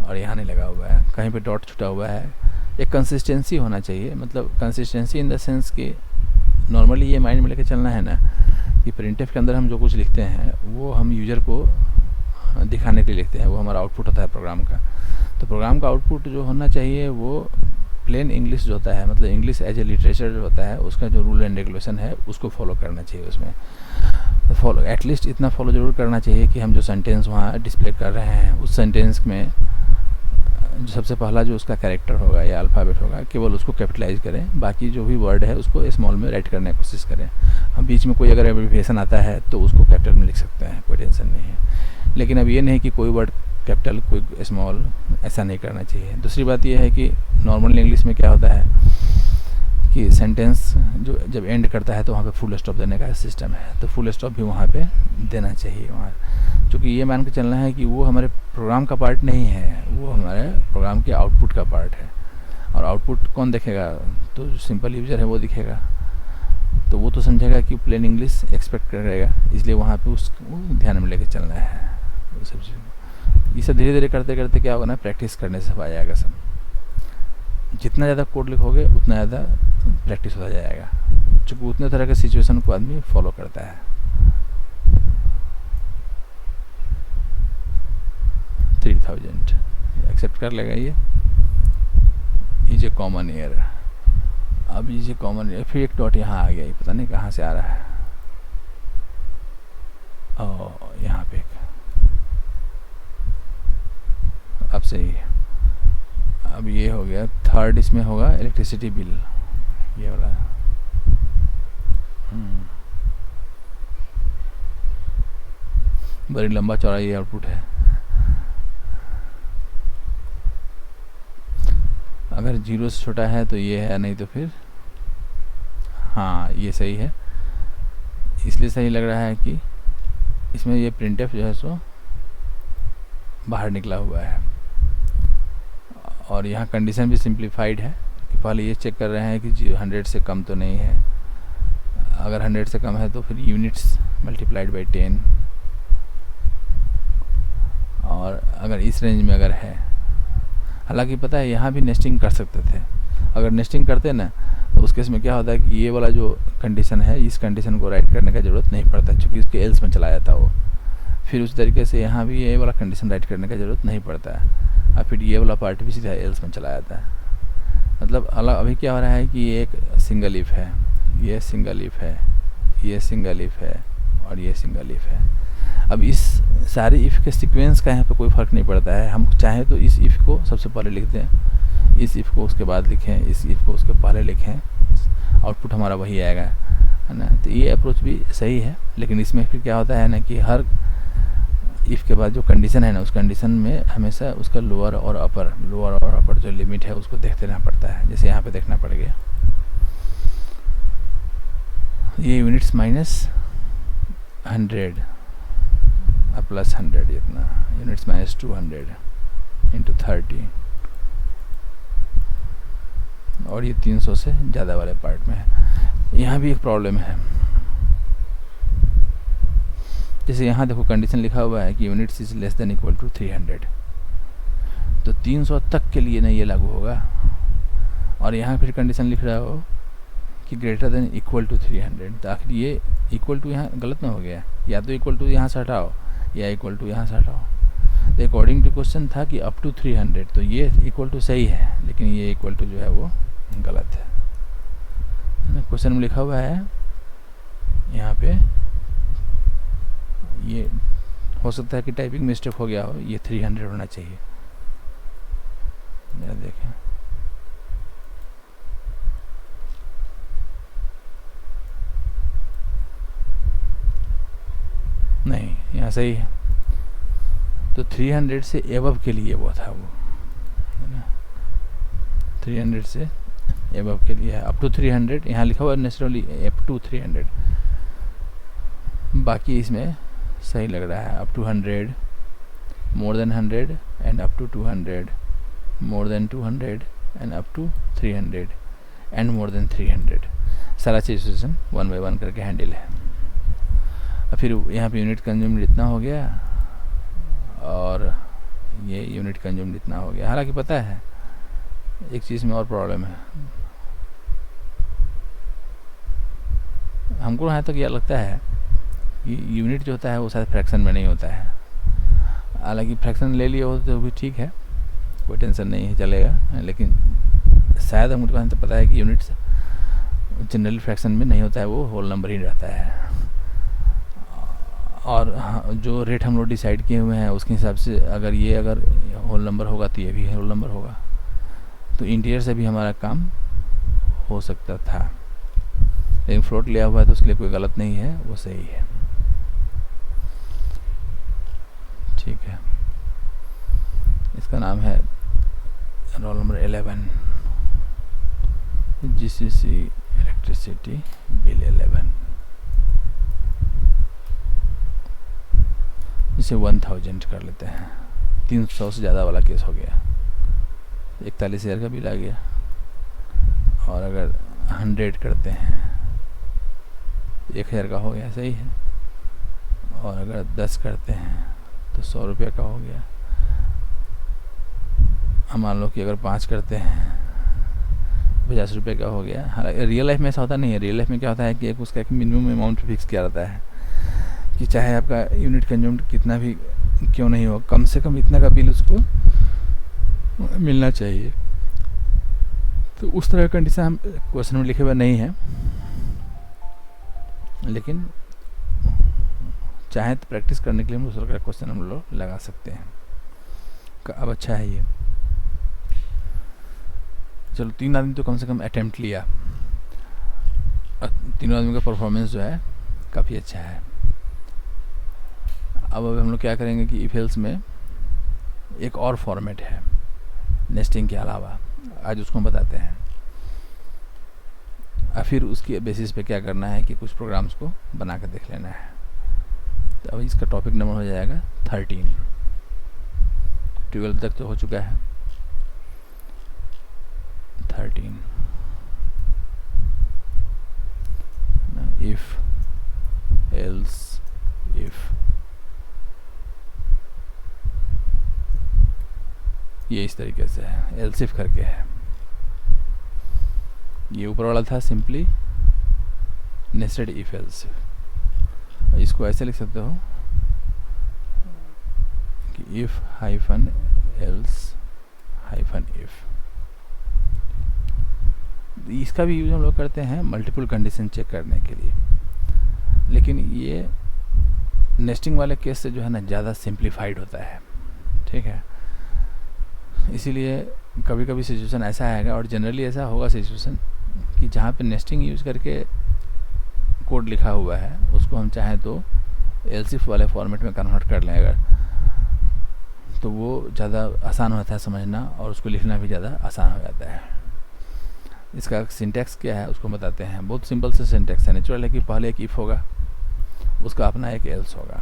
और यहाँ नहीं लगा हुआ है, कहीं पे डॉट छुटा हुआ है। एक कंसिस्टेंसी होना चाहिए, मतलब कंसिस्टेंसी इन द सेंस कि नॉर्मली ये माइंड में लेके चलना है ना कि प्रिंटफ के अंदर हम जो कुछ लिखते हैं वो हम यूज़र को दिखाने के लिए लिखते हैं, वो हमारा आउटपुट होता है प्रोग्राम का। तो प्रोग्राम का आउटपुट जो होना चाहिए वो प्लेन इंग्लिश जो होता है, मतलब इंग्लिश एज ए लिटरेचर जो होता है उसका जो रूल एंड रेगुलेशन है उसको फॉलो करना चाहिए। उसमें फॉलो एटलीस्ट इतना फॉलो ज़रूर करना चाहिए कि हम जो सेंटेंस वहाँ डिस्प्ले कर रहे हैं उस सेंटेंस में जो सबसे पहला जो उसका कैरेक्टर होगा या अल्फ़ाबेट होगा केवल उसको कैपिटलाइज करें, बाकी जो भी वर्ड है उसको स्मॉल में राइट करने की कोशिश करें। हम बीच में कोई अगर एब्रिविएशन आता है तो उसको कैपिटल में लिख सकते हैं, कोई टेंशन नहीं है। लेकिन अब ये नहीं कि कोई वर्ड कैपिटल कोई स्मॉल, ऐसा नहीं करना चाहिए। दूसरी बात यह है कि नॉर्मल इंग्लिश में क्या होता है कि सेंटेंस जो जब एंड करता है तो वहाँ पे फुल स्टॉप देने का सिस्टम है, तो फुल स्टॉप भी वहाँ पे देना चाहिए वहाँ, क्योंकि ये मान के चलना है कि वो हमारे प्रोग्राम का पार्ट नहीं है, वो हमारे प्रोग्राम के आउटपुट का पार्ट है। और आउटपुट कौन देखेगा, तो सिंपल यूजर है वो दिखेगा, तो वो तो समझेगा कि प्लेन इंग्लिश एक्सपेक्ट करेगा, इसलिए वहाँ पे उसको ध्यान में लेके चलना है। वो सब चीज़, ये सब धीरे धीरे करते करते क्या होगा ना, प्रैक्टिस करने से सब आ जाएगा सब। जितना ज़्यादा कोड लिखोगे उतना ज़्यादा प्रैक्टिस होता जाएगा, चूँकि उतने तरह के सिचुएशन को आदमी फॉलो करता है। 3000 एक्सेप्ट कर लेगा ये। इज ए कॉमन एयर, अब इज ए कॉमन एयर, फिर एक डॉट यहाँ आ गया, ये पता नहीं कहाँ से आ रहा है। ओ यहाँ पे अब सही है। अब ये हो गया, थर्ड इसमें होगा इलेक्ट्रिसिटी बिल, ये वाला। बड़ी लंबा चौड़ा ये आउटपुट है। अगर 0 से छोटा है तो ये है, नहीं तो फिर हाँ ये सही है। इसलिए सही लग रहा है कि इसमें ये प्रिंटफ जो है सो बाहर निकला हुआ है, और यहाँ कंडीशन भी सिंप्लीफाइड है कि पहले ये चेक कर रहे हैं कि 100 से कम तो नहीं है। अगर 100 से कम है तो फिर यूनिट्स मल्टीप्लाइड बाई 10, और अगर इस रेंज में अगर है, हालांकि पता है यहाँ भी नेस्टिंग कर सकते थे। अगर नेस्टिंग करते ना तो उस केस में क्या होता है कि ये वाला जो कंडीशन है, इस कंडीशन को राइट करने का ज़रूरत नहीं पड़ता, क्योंकि इसके एल्स में चला जाता वो। फिर उस तरीके से यहाँ भी ये वाला कंडीशन राइट करने का ज़रूरत नहीं पड़ता है, और फिर ये वाला पार्ट भी सीधा एल्स में चला जाता है। मतलब अलग अभी क्या हो रहा है कि ये एक सिंगल इफ है, ये सिंगल इफ है, ये सिंगल इफ है, और ये सिंगल इफ है। अब इस सारे इफ़ के सीक्वेंस का यहाँ पे कोई फ़र्क नहीं पड़ता है। हम चाहें तो इस इफ़ को सबसे पहले लिख दें, इस इफ़ को उसके बाद लिखें, इस इफ़ को उसके पहले लिखें, आउटपुट हमारा वही आएगा, है ना। तो ये अप्रोच भी सही है, लेकिन इसमें फिर क्या होता है ना कि हर इफ़ के बाद जो कंडीशन है ना, उस कंडीशन में हमेशा उसका लोअर और अपर जो लिमिट है उसको देखते रहना पड़ता है। जैसे यहाँ पे देखना पड़ गया, ये यूनिट्स माइनस 100 प्लस 100, इतना यूनिट्स माइनस 200 इंटू 30, और ये 300 से ज़्यादा वाले पार्ट में है। यहाँ भी एक प्रॉब्लम है, जैसे यहाँ देखो कंडीशन लिखा हुआ है कि units is less than equal to 300, तो 300 तक के लिए नहीं ये लागू होगा। और यहाँ फिर कंडीशन लिख रहा हो कि ग्रेटर देन इक्वल टू 300, तो आखिर ये इक्वल टू यहाँ गलत ना हो गया, या तो इक्वल टू यहाँ से हटाओ या इक्वल टू यहाँ से हटाओ। तो अकॉर्डिंग टू क्वेश्चन था कि अप टू 300, तो ये इक्वल टू सही है, लेकिन ये इक्वल टू जो है वो गलत है। क्वेश्चन में लिखा हुआ है यहाँ पे, ये हो सकता है कि टाइपिंग मिस्टेक हो गया हो, ये 300 होना चाहिए। जरा देखें, नहीं यहाँ सही है। तो 300 से एबव के लिए वो था, वो है ना, 300 से एबव के लिए है। अप टू 300 यहाँ लिखा हुआ है नेचुरली, अप टू 300, बाकी इसमें सही लग रहा है। Up to 100, more than 100 and up to 200, more than 200 and up to 300 and more than 300। सारा सिचुएशन 1 बाय 1 करके हैंडल है। फिर यहाँ पे यूनिट कंज्यूम इतना हो गया, और ये यूनिट कंज्यूम इतना हो गया। हालांकि पता है एक चीज़ में और प्रॉब्लम है, हमको यहाँ तक यह लगता है कि यूनिट जो होता है वो शायद फ्रैक्शन में नहीं होता है। हालांकि फ्रैक्शन ले लिए हो तो भी ठीक है, कोई टेंशन नहीं है, चलेगा। लेकिन शायद हमको यहाँ तक पता है कि यूनिट्स जनरली फ्रैक्शन में नहीं होता है, वो होल नंबर ही रहता है। और जो रेट हम लोग डिसाइड किए हुए हैं उसके हिसाब से अगर ये होल नंबर होगा तो ये भी होल नंबर होगा, तो इंटीजर से भी हमारा काम हो सकता था। लेकिन फ्लोट लिया हुआ है तो उसके लिए कोई गलत नहीं है, वो सही है। ठीक है, इसका नाम है roll number 11, GCC electricity bill 11, इसे 1000 कर लेते हैं। 300 से ज़्यादा वाला केस हो गया, 41,000 का बिल आ गया। और अगर 100 करते हैं 1000 का हो गया, सही है। और अगर 10 करते हैं तो 100 रुपये का हो गया। हम मान लो कि अगर 5 करते हैं 50 रुपये का हो गया। हालांकि रियल लाइफ में ऐसा होता नहीं है। रियल लाइफ में क्या होता है कि एक उसका एक मिनिमम अमाउंट फिक्स किया रहता है कि चाहे आपका यूनिट कंज्यूम्ड कितना भी क्यों नहीं हो, कम से कम इतना का बिल उसको मिलना चाहिए। तो उस तरह का कंडीशन हम क्वेश्चन में लिखे हुए नहीं है, लेकिन चाहे तो प्रैक्टिस करने के लिए हम दूसरा का क्वेश्चन हम लोग लगा सकते हैं। अब अच्छा है ये। चलो 3 आदमी तो कम से कम अटेम्प्ट लिया, तीनों आदमी का परफॉर्मेंस जो है काफ़ी अच्छा है। अब हम लोग क्या करेंगे कि इफ एल्स में एक और फॉर्मेट है नेस्टिंग के अलावा, आज उसको हम बताते हैं। फिर उसकी बेसिस पे क्या करना है कि कुछ प्रोग्राम्स को बना कर देख लेना है। तो अब इसका टॉपिक नंबर हो जाएगा 13। 12 तक तो हो चुका है, 13। इफ एल्स इफ, ये इस तरीके से है, एल्स इफ करके है। ये ऊपर वाला था सिंपली नेस्टेड इफ एल्स। इसको ऐसे लिख सकते हो कि if hyphen else hyphen if. इसका भी यूज हम लोग करते हैं मल्टीपल कंडीशन चेक करने के लिए, लेकिन ये नेस्टिंग वाले केस से जो है ना ज़्यादा सिंप्लीफाइड होता है, ठीक है। इसीलिए कभी कभी सिचुएशन ऐसा आएगा, और जनरली ऐसा होगा सिचुएशन कि जहाँ पे नेस्टिंग यूज करके कोड लिखा हुआ है उसको हम चाहें तो एल्स इफ वाले फॉर्मेट में कन्वर्ट कर लें अगर, तो वो ज़्यादा आसान होता है समझना, और उसको लिखना भी ज़्यादा आसान हो जाता है। इसका सिंटैक्स क्या है उसको बताते हैं। बहुत सिंपल से सिंटैक्स है। नेचुरल है कि पहले एक इफ होगा, उसका अपना एक एल्स होगा,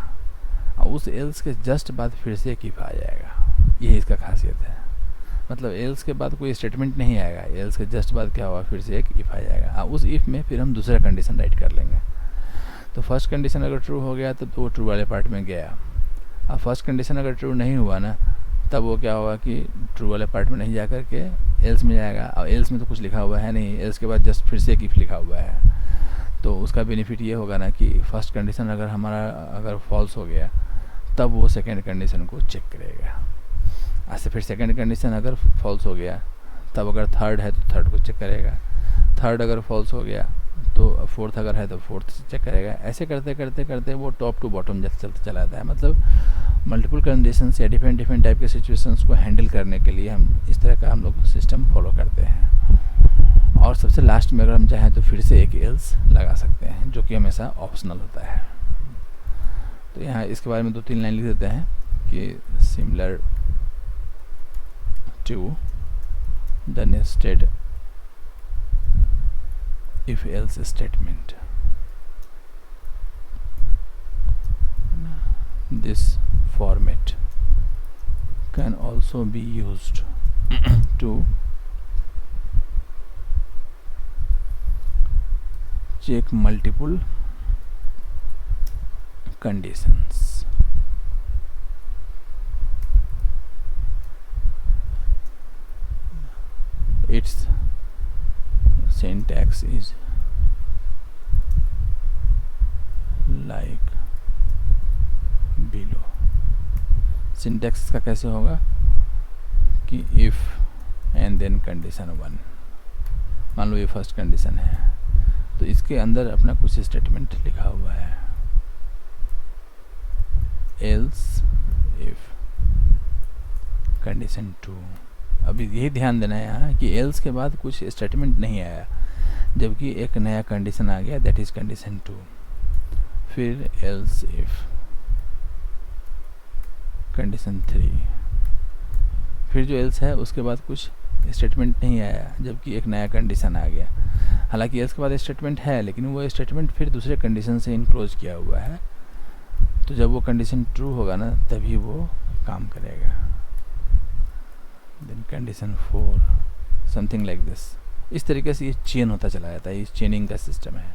और उस एल्स के जस्ट बाद फिर से एक इफ आ जाएगा। यही इसका खासियत है। मतलब एल्स के बाद कोई स्टेटमेंट नहीं आएगा, एल्स के जस्ट बाद क्या होगा, फिर से एक इफ आ जाएगा। उस इफ में फिर हम दूसरा कंडीशन राइट कर लेंगे। तो फर्स्ट कंडीशन अगर ट्रू हो गया तो वो ट्रू वाले पार्ट में गया। अब फर्स्ट कंडीशन अगर ट्रू नहीं हुआ ना, तब वो क्या होगा कि ट्रू वाले पार्ट में नहीं जा कर के एल्स में जाएगा। और एल्स में तो कुछ लिखा हुआ है नहीं, एल्स के बाद जस्ट फिर से एक इफ लिखा हुआ है। तो उसका बेनिफिट ये होगा ना कि फर्स्ट कंडीशन अगर हमारा अगर फॉल्स हो गया तब वो सेकेंड कंडीशन को चेक करेगा। ऐसे फिर सेकेंड कंडीशन अगर फॉल्स हो गया तब अगर थर्ड है तो थर्ड को चेक करेगा। थर्ड अगर फॉल्स हो गया तो फोर्थ अगर है तो फोर्थ चेक करेगा। ऐसे करते करते करते वो टॉप टू बॉटम जैसे चलते चला जाता है। मतलब मल्टीपल कंडीशंस या डिफरेंट डिफरेंट टाइप के सिचुएशंस को हैंडल करने के लिए हम इस तरह का हम लोग सिस्टम फॉलो करते हैं। और सबसे लास्ट में अगर हम चाहें तो फिर से एक एल्स लगा सकते हैं, जो कि हमेशा ऑप्शनल होता है। तो यहाँ इसके बारे में 2-3 लाइन लिख देते हैं कि similar to the nested if else statement, this format can also be used to check multiple conditions. Its syntax is like below. Syntax का कैसे होगा कि इफ एंड देन कंडीशन 1। मान लो ये फर्स्ट कंडीशन है तो इसके अंदर अपना कुछ स्टेटमेंट लिखा हुआ है, एल्स इफ कंडीशन 2। अभी यही ध्यान देना है यहाँ कि एल्स के बाद कुछ स्टेटमेंट नहीं आया, जबकि एक नया कंडीशन आ गया, दैट इज कंडीशन 2। फिर एल्स इफ कंडीशन 3, फिर जो एल्स है उसके बाद कुछ स्टेटमेंट नहीं आया, जबकि एक नया कंडीशन आ गया। हालांकि एल्स के बाद स्टेटमेंट है, लेकिन वो स्टेटमेंट फिर दूसरे कंडीशन से इनक्लोज किया हुआ है। तो जब वो कंडीशन ट्रू होगा ना तभी वो काम करेगा। Then condition 4 something like this, इस तरीके से ये चेन होता चला जाता है, ये चेनिंग का सिस्टम है।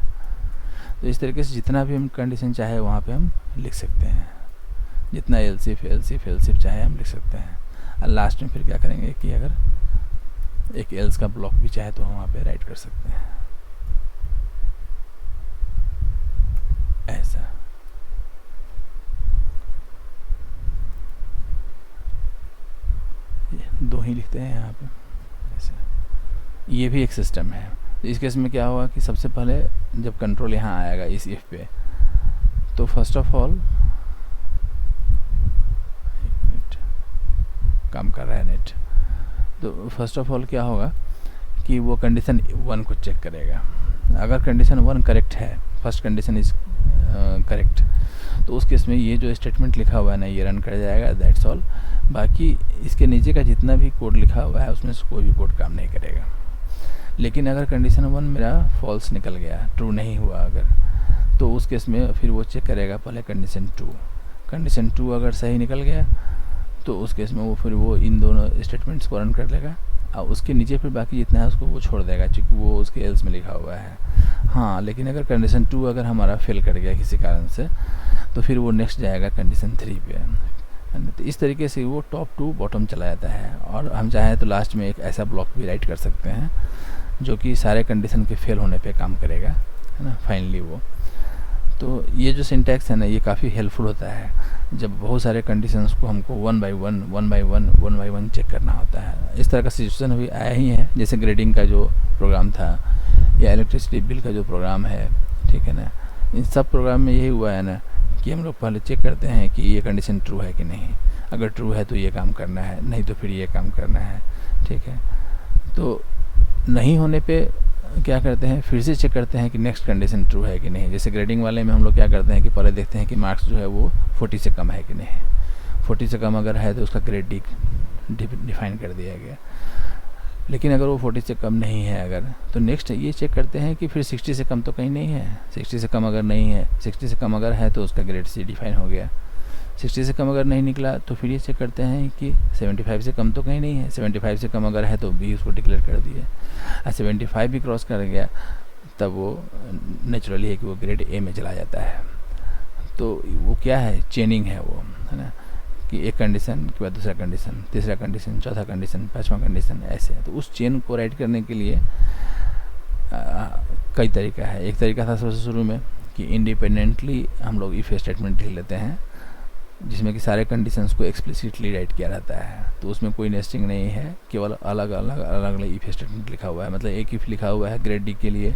तो इस तरीके से जितना भी हम कंडीशन चाहे वहाँ पे हम लिख सकते हैं, जितना एल्स इफ चाहे हम लिख सकते हैं। और लास्ट में फिर क्या करेंगे कि अगर एक एल्स का ब्लॉक भी चाहे तो हम वहाँ पे राइट कर सकते हैं ऐसा। दो ही लिखते हैं यहाँ पे ऐसे। ये भी एक सिस्टम है। तो इस केस में क्या होगा कि सबसे पहले जब कंट्रोल यहाँ आएगा इस इफ पे, तो फर्स्ट ऑफ ऑल एक मिनट काम कर रहा है नेट। तो फर्स्ट ऑफ ऑल क्या होगा कि वो कंडीशन 1 को चेक करेगा। अगर कंडीशन 1 करेक्ट है, फर्स्ट कंडीशन इज करेक्ट, तो उस केस में ये जो स्टेटमेंट लिखा हुआ है ना ये रन कर जाएगा, दैट्स ऑल। बाकी इसके नीचे का जितना भी कोड लिखा हुआ है उसमें से कोई भी कोड काम नहीं करेगा। लेकिन अगर कंडीशन 1 मेरा फॉल्स निकल गया, ट्रू नहीं हुआ अगर, तो उस केस में फिर वो चेक करेगा पहले कंडीशन 2। कंडीशन 2 अगर सही निकल गया तो उस केस में वो फिर वो इन दोनों स्टेटमेंट्स को रन कर लेगा और उसके नीचे फिर बाकी जितना है उसको वो छोड़ देगा, क्योंकि वो उसके एल्स में लिखा हुआ है। हाँ, लेकिन अगर कंडीशन 2 अगर हमारा फेल कर गया किसी कारण से, तो फिर वो नेक्स्ट जाएगा कंडीशन 3 पे। तो इस तरीके से वो टॉप टू बॉटम चला जाता है। और हम चाहें तो लास्ट में एक ऐसा ब्लॉक भी राइट कर सकते हैं जो कि सारे कंडीशन के फेल होने पे काम करेगा, है ना, फाइनली वो। तो ये जो सिंटैक्स है ना ये काफ़ी हेल्पफुल होता है जब बहुत सारे कंडीशंस को हमको वन बाय वन चेक करना होता है। इस तरह का सिचुएशन अभी आया ही है, जैसे ग्रेडिंग का जो प्रोग्राम था या इलेक्ट्रिसिटी बिल का जो प्रोग्राम है, ठीक है ना। इन सब प्रोग्राम में यही हुआ है ना कि हम लोग पहले चेक करते हैं कि ये कंडीशन ट्रू है कि नहीं। अगर ट्रू है तो ये काम करना है, नहीं तो फिर ये काम करना है, ठीक है। तो नहीं होने पे क्या करते हैं, फिर से चेक करते हैं कि नेक्स्ट कंडीशन ट्रू है कि नहीं। जैसे ग्रेडिंग वाले में हम लोग क्या करते हैं कि पहले देखते हैं कि मार्क्स जो है वो 40 से कम है कि नहीं। 40 से कम अगर है तो उसका ग्रेड डिफाइन कर दिया गया। लेकिन अगर वो 40 से कम नहीं है अगर, तो नेक्स्ट ये चेक करते हैं कि फिर 60 से कम तो कहीं नहीं है। 60 से कम अगर नहीं है, 60 से कम अगर है तो उसका ग्रेड सी डिफाइन हो गया। 60 से कम अगर नहीं निकला तो फिर ये चेक करते हैं कि 75 से कम तो कहीं नहीं है। 75 से कम अगर है तो बी उसको डिक्लेयर कर दिए। और 75 भी क्रॉस कर गया तब वो नेचुरली है कि वो ग्रेड ए में चला जाता है। तो वो क्या है, चेनिंग है वो, है ना, कि एक कंडीशन के बाद दूसरा कंडीशन, तीसरा कंडीशन, चौथा कंडीशन, पांचवा कंडीशन, ऐसे। तो उस चेन को राइट करने के लिए कई तरीका है। एक तरीका था सबसे शुरू में कि इंडिपेंडेंटली हम लोग इफ स्टेटमेंट लिख लेते हैं जिसमें कि सारे कंडीशंस को एक्सप्लिसिटली राइट किया रहता है। तो उसमें कोई नेस्टिंग नहीं है, केवल अलग अलग इफ स्टेटमेंट लिखा हुआ है। मतलब एक इफ लिखा हुआ है ग्रेड डी के लिए,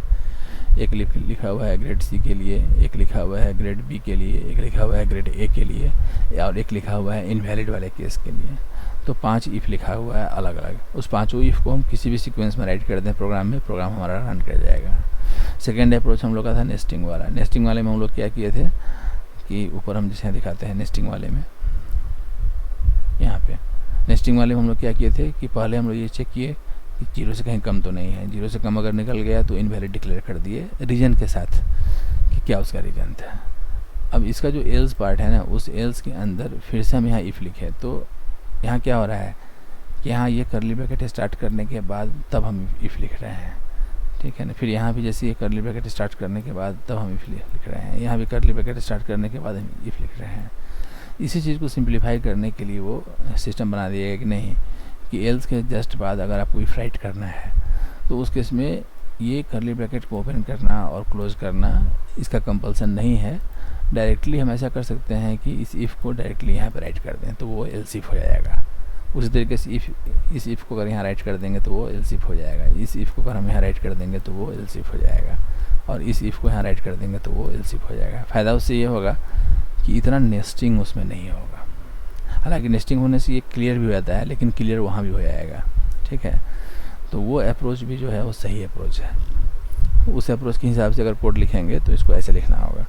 एक लिखा हुआ है ग्रेड सी के लिए, एक लिखा हुआ है ग्रेड बी के लिए, एक लिखा हुआ है ग्रेड ए के लिए, और एक लिखा हुआ है इनवैलिड वाले केस के लिए। तो 5 इफ लिखा हुआ है अलग अलग। उस पाँचों इफ को हम किसी भी सीक्वेंस में राइट कर दें प्रोग्राम में, प्रोग्राम हमारा रन कर जाएगा। सेकेंड अप्रोच हम लोग का था नेस्टिंग वाला। नेस्टिंग वाले में हम लोग क्या किए थे कि ऊपर हम जैसे दिखाते हैं नेस्टिंग वाले में, यहाँ पे नेस्टिंग वाले में हम लोग क्या किए थे कि पहले हम लोग ये चेक किए कि 0 से कहीं कम तो नहीं है। 0 से कम अगर निकल गया तो इनवैलिड डिक्लेयर कर दिए रीजन के साथ कि क्या उसका रीजन था। अब इसका जो एल्स पार्ट है ना, उस एल्स के अंदर फिर से हम यहाँ इफ़ लिखे। तो यहाँ क्या हो रहा है कि यहाँ ये कर्ली ब्रैकेट स्टार्ट करने के बाद तब हम इफ़ लिख रहे हैं, ठीक है ना। फिर यहाँ भी जैसे ये कर्ली ब्रैकेट स्टार्ट करने के बाद तब हम इफ लिख रहे हैं, यहाँ भी कर्ली ब्रैकेट स्टार्ट करने के बाद हम इफ लिख रहे हैं। इसी चीज़ को सिंप्लीफाई करने के लिए वो सिस्टम बना दिया है कि नहीं कि एल्स के जस्ट बाद अगर आपको इफ राइट करना है तो उस केस में ये कर्ली ब्रैकेट को ओपन करना और क्लोज करना इसका कंपल्सन नहीं है। डायरेक्टली हम ऐसा कर सकते हैं कि इस इफ़ को डायरेक्टली यहाँ पर राइट कर दें तो वो एल्स इफ हो जाएगा। उसी तरीके से इस इफ़ को अगर यहाँ राइट कर देंगे तो वो एल्स इफ हो जाएगा। इस इफ़ को अगर हम यहाँ राइट कर देंगे तो वो एल्स इफ हो जाएगा, और इस इफ़ को यहाँ राइट कर देंगे तो वो एल्स इफ हो जाएगा। फ़ायदा उससे ये होगा कि इतना नेस्टिंग उसमें नहीं होगा। हालांकि नेस्टिंग होने से ये क्लियर भी हो जाता है, लेकिन क्लियर वहाँ भी हो जाएगा, ठीक है। तो वो अप्रोच भी जो है वो सही अप्रोच है। उस अप्रोच के हिसाब से अगर कोड लिखेंगे तो इसको ऐसे लिखना होगा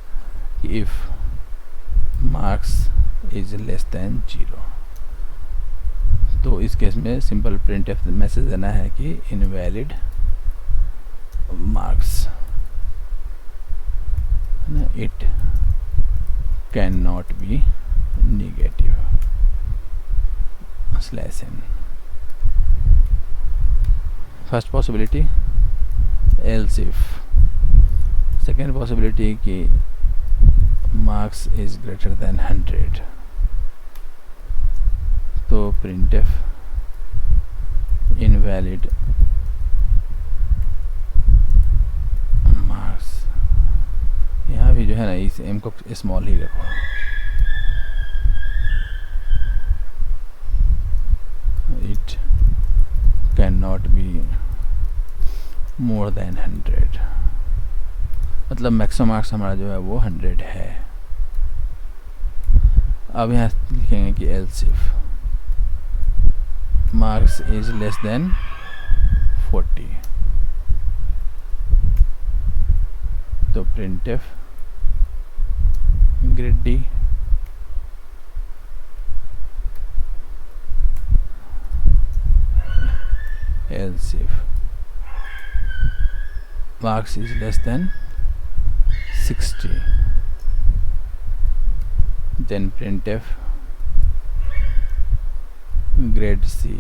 कि if marks is less than 0, तो इस केस में सिंपल प्रिंटफ मैसेज देना है कि invalid marks, it can not be negative /n। First possibility else if second possibility कि मार्क्स इज ग्रेटर देन 100, तो प्रिंटफ इनवैलिड मार्क्स, यहाँ भी जो है ना इस एम को स्मॉल ही रखो, it can not be more than 100, मतलब मैक्सिमम मार्क्स हमारा जो है वो 100 है। अब यहाँ लिखेंगे कि else if marks is less then 40, तो printf grade D else if marks is less than 60, then printf grade C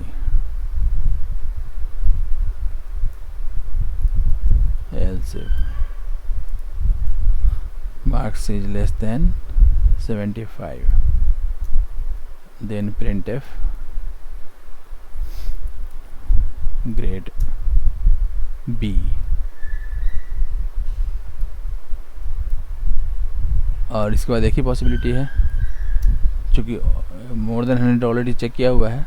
else if marks is less than 75, then printf grade B. और इसके बाद एक ही पॉसिबिलिटी है, चूँकि मोर देन 100 ऑलरेडी चेक किया हुआ है,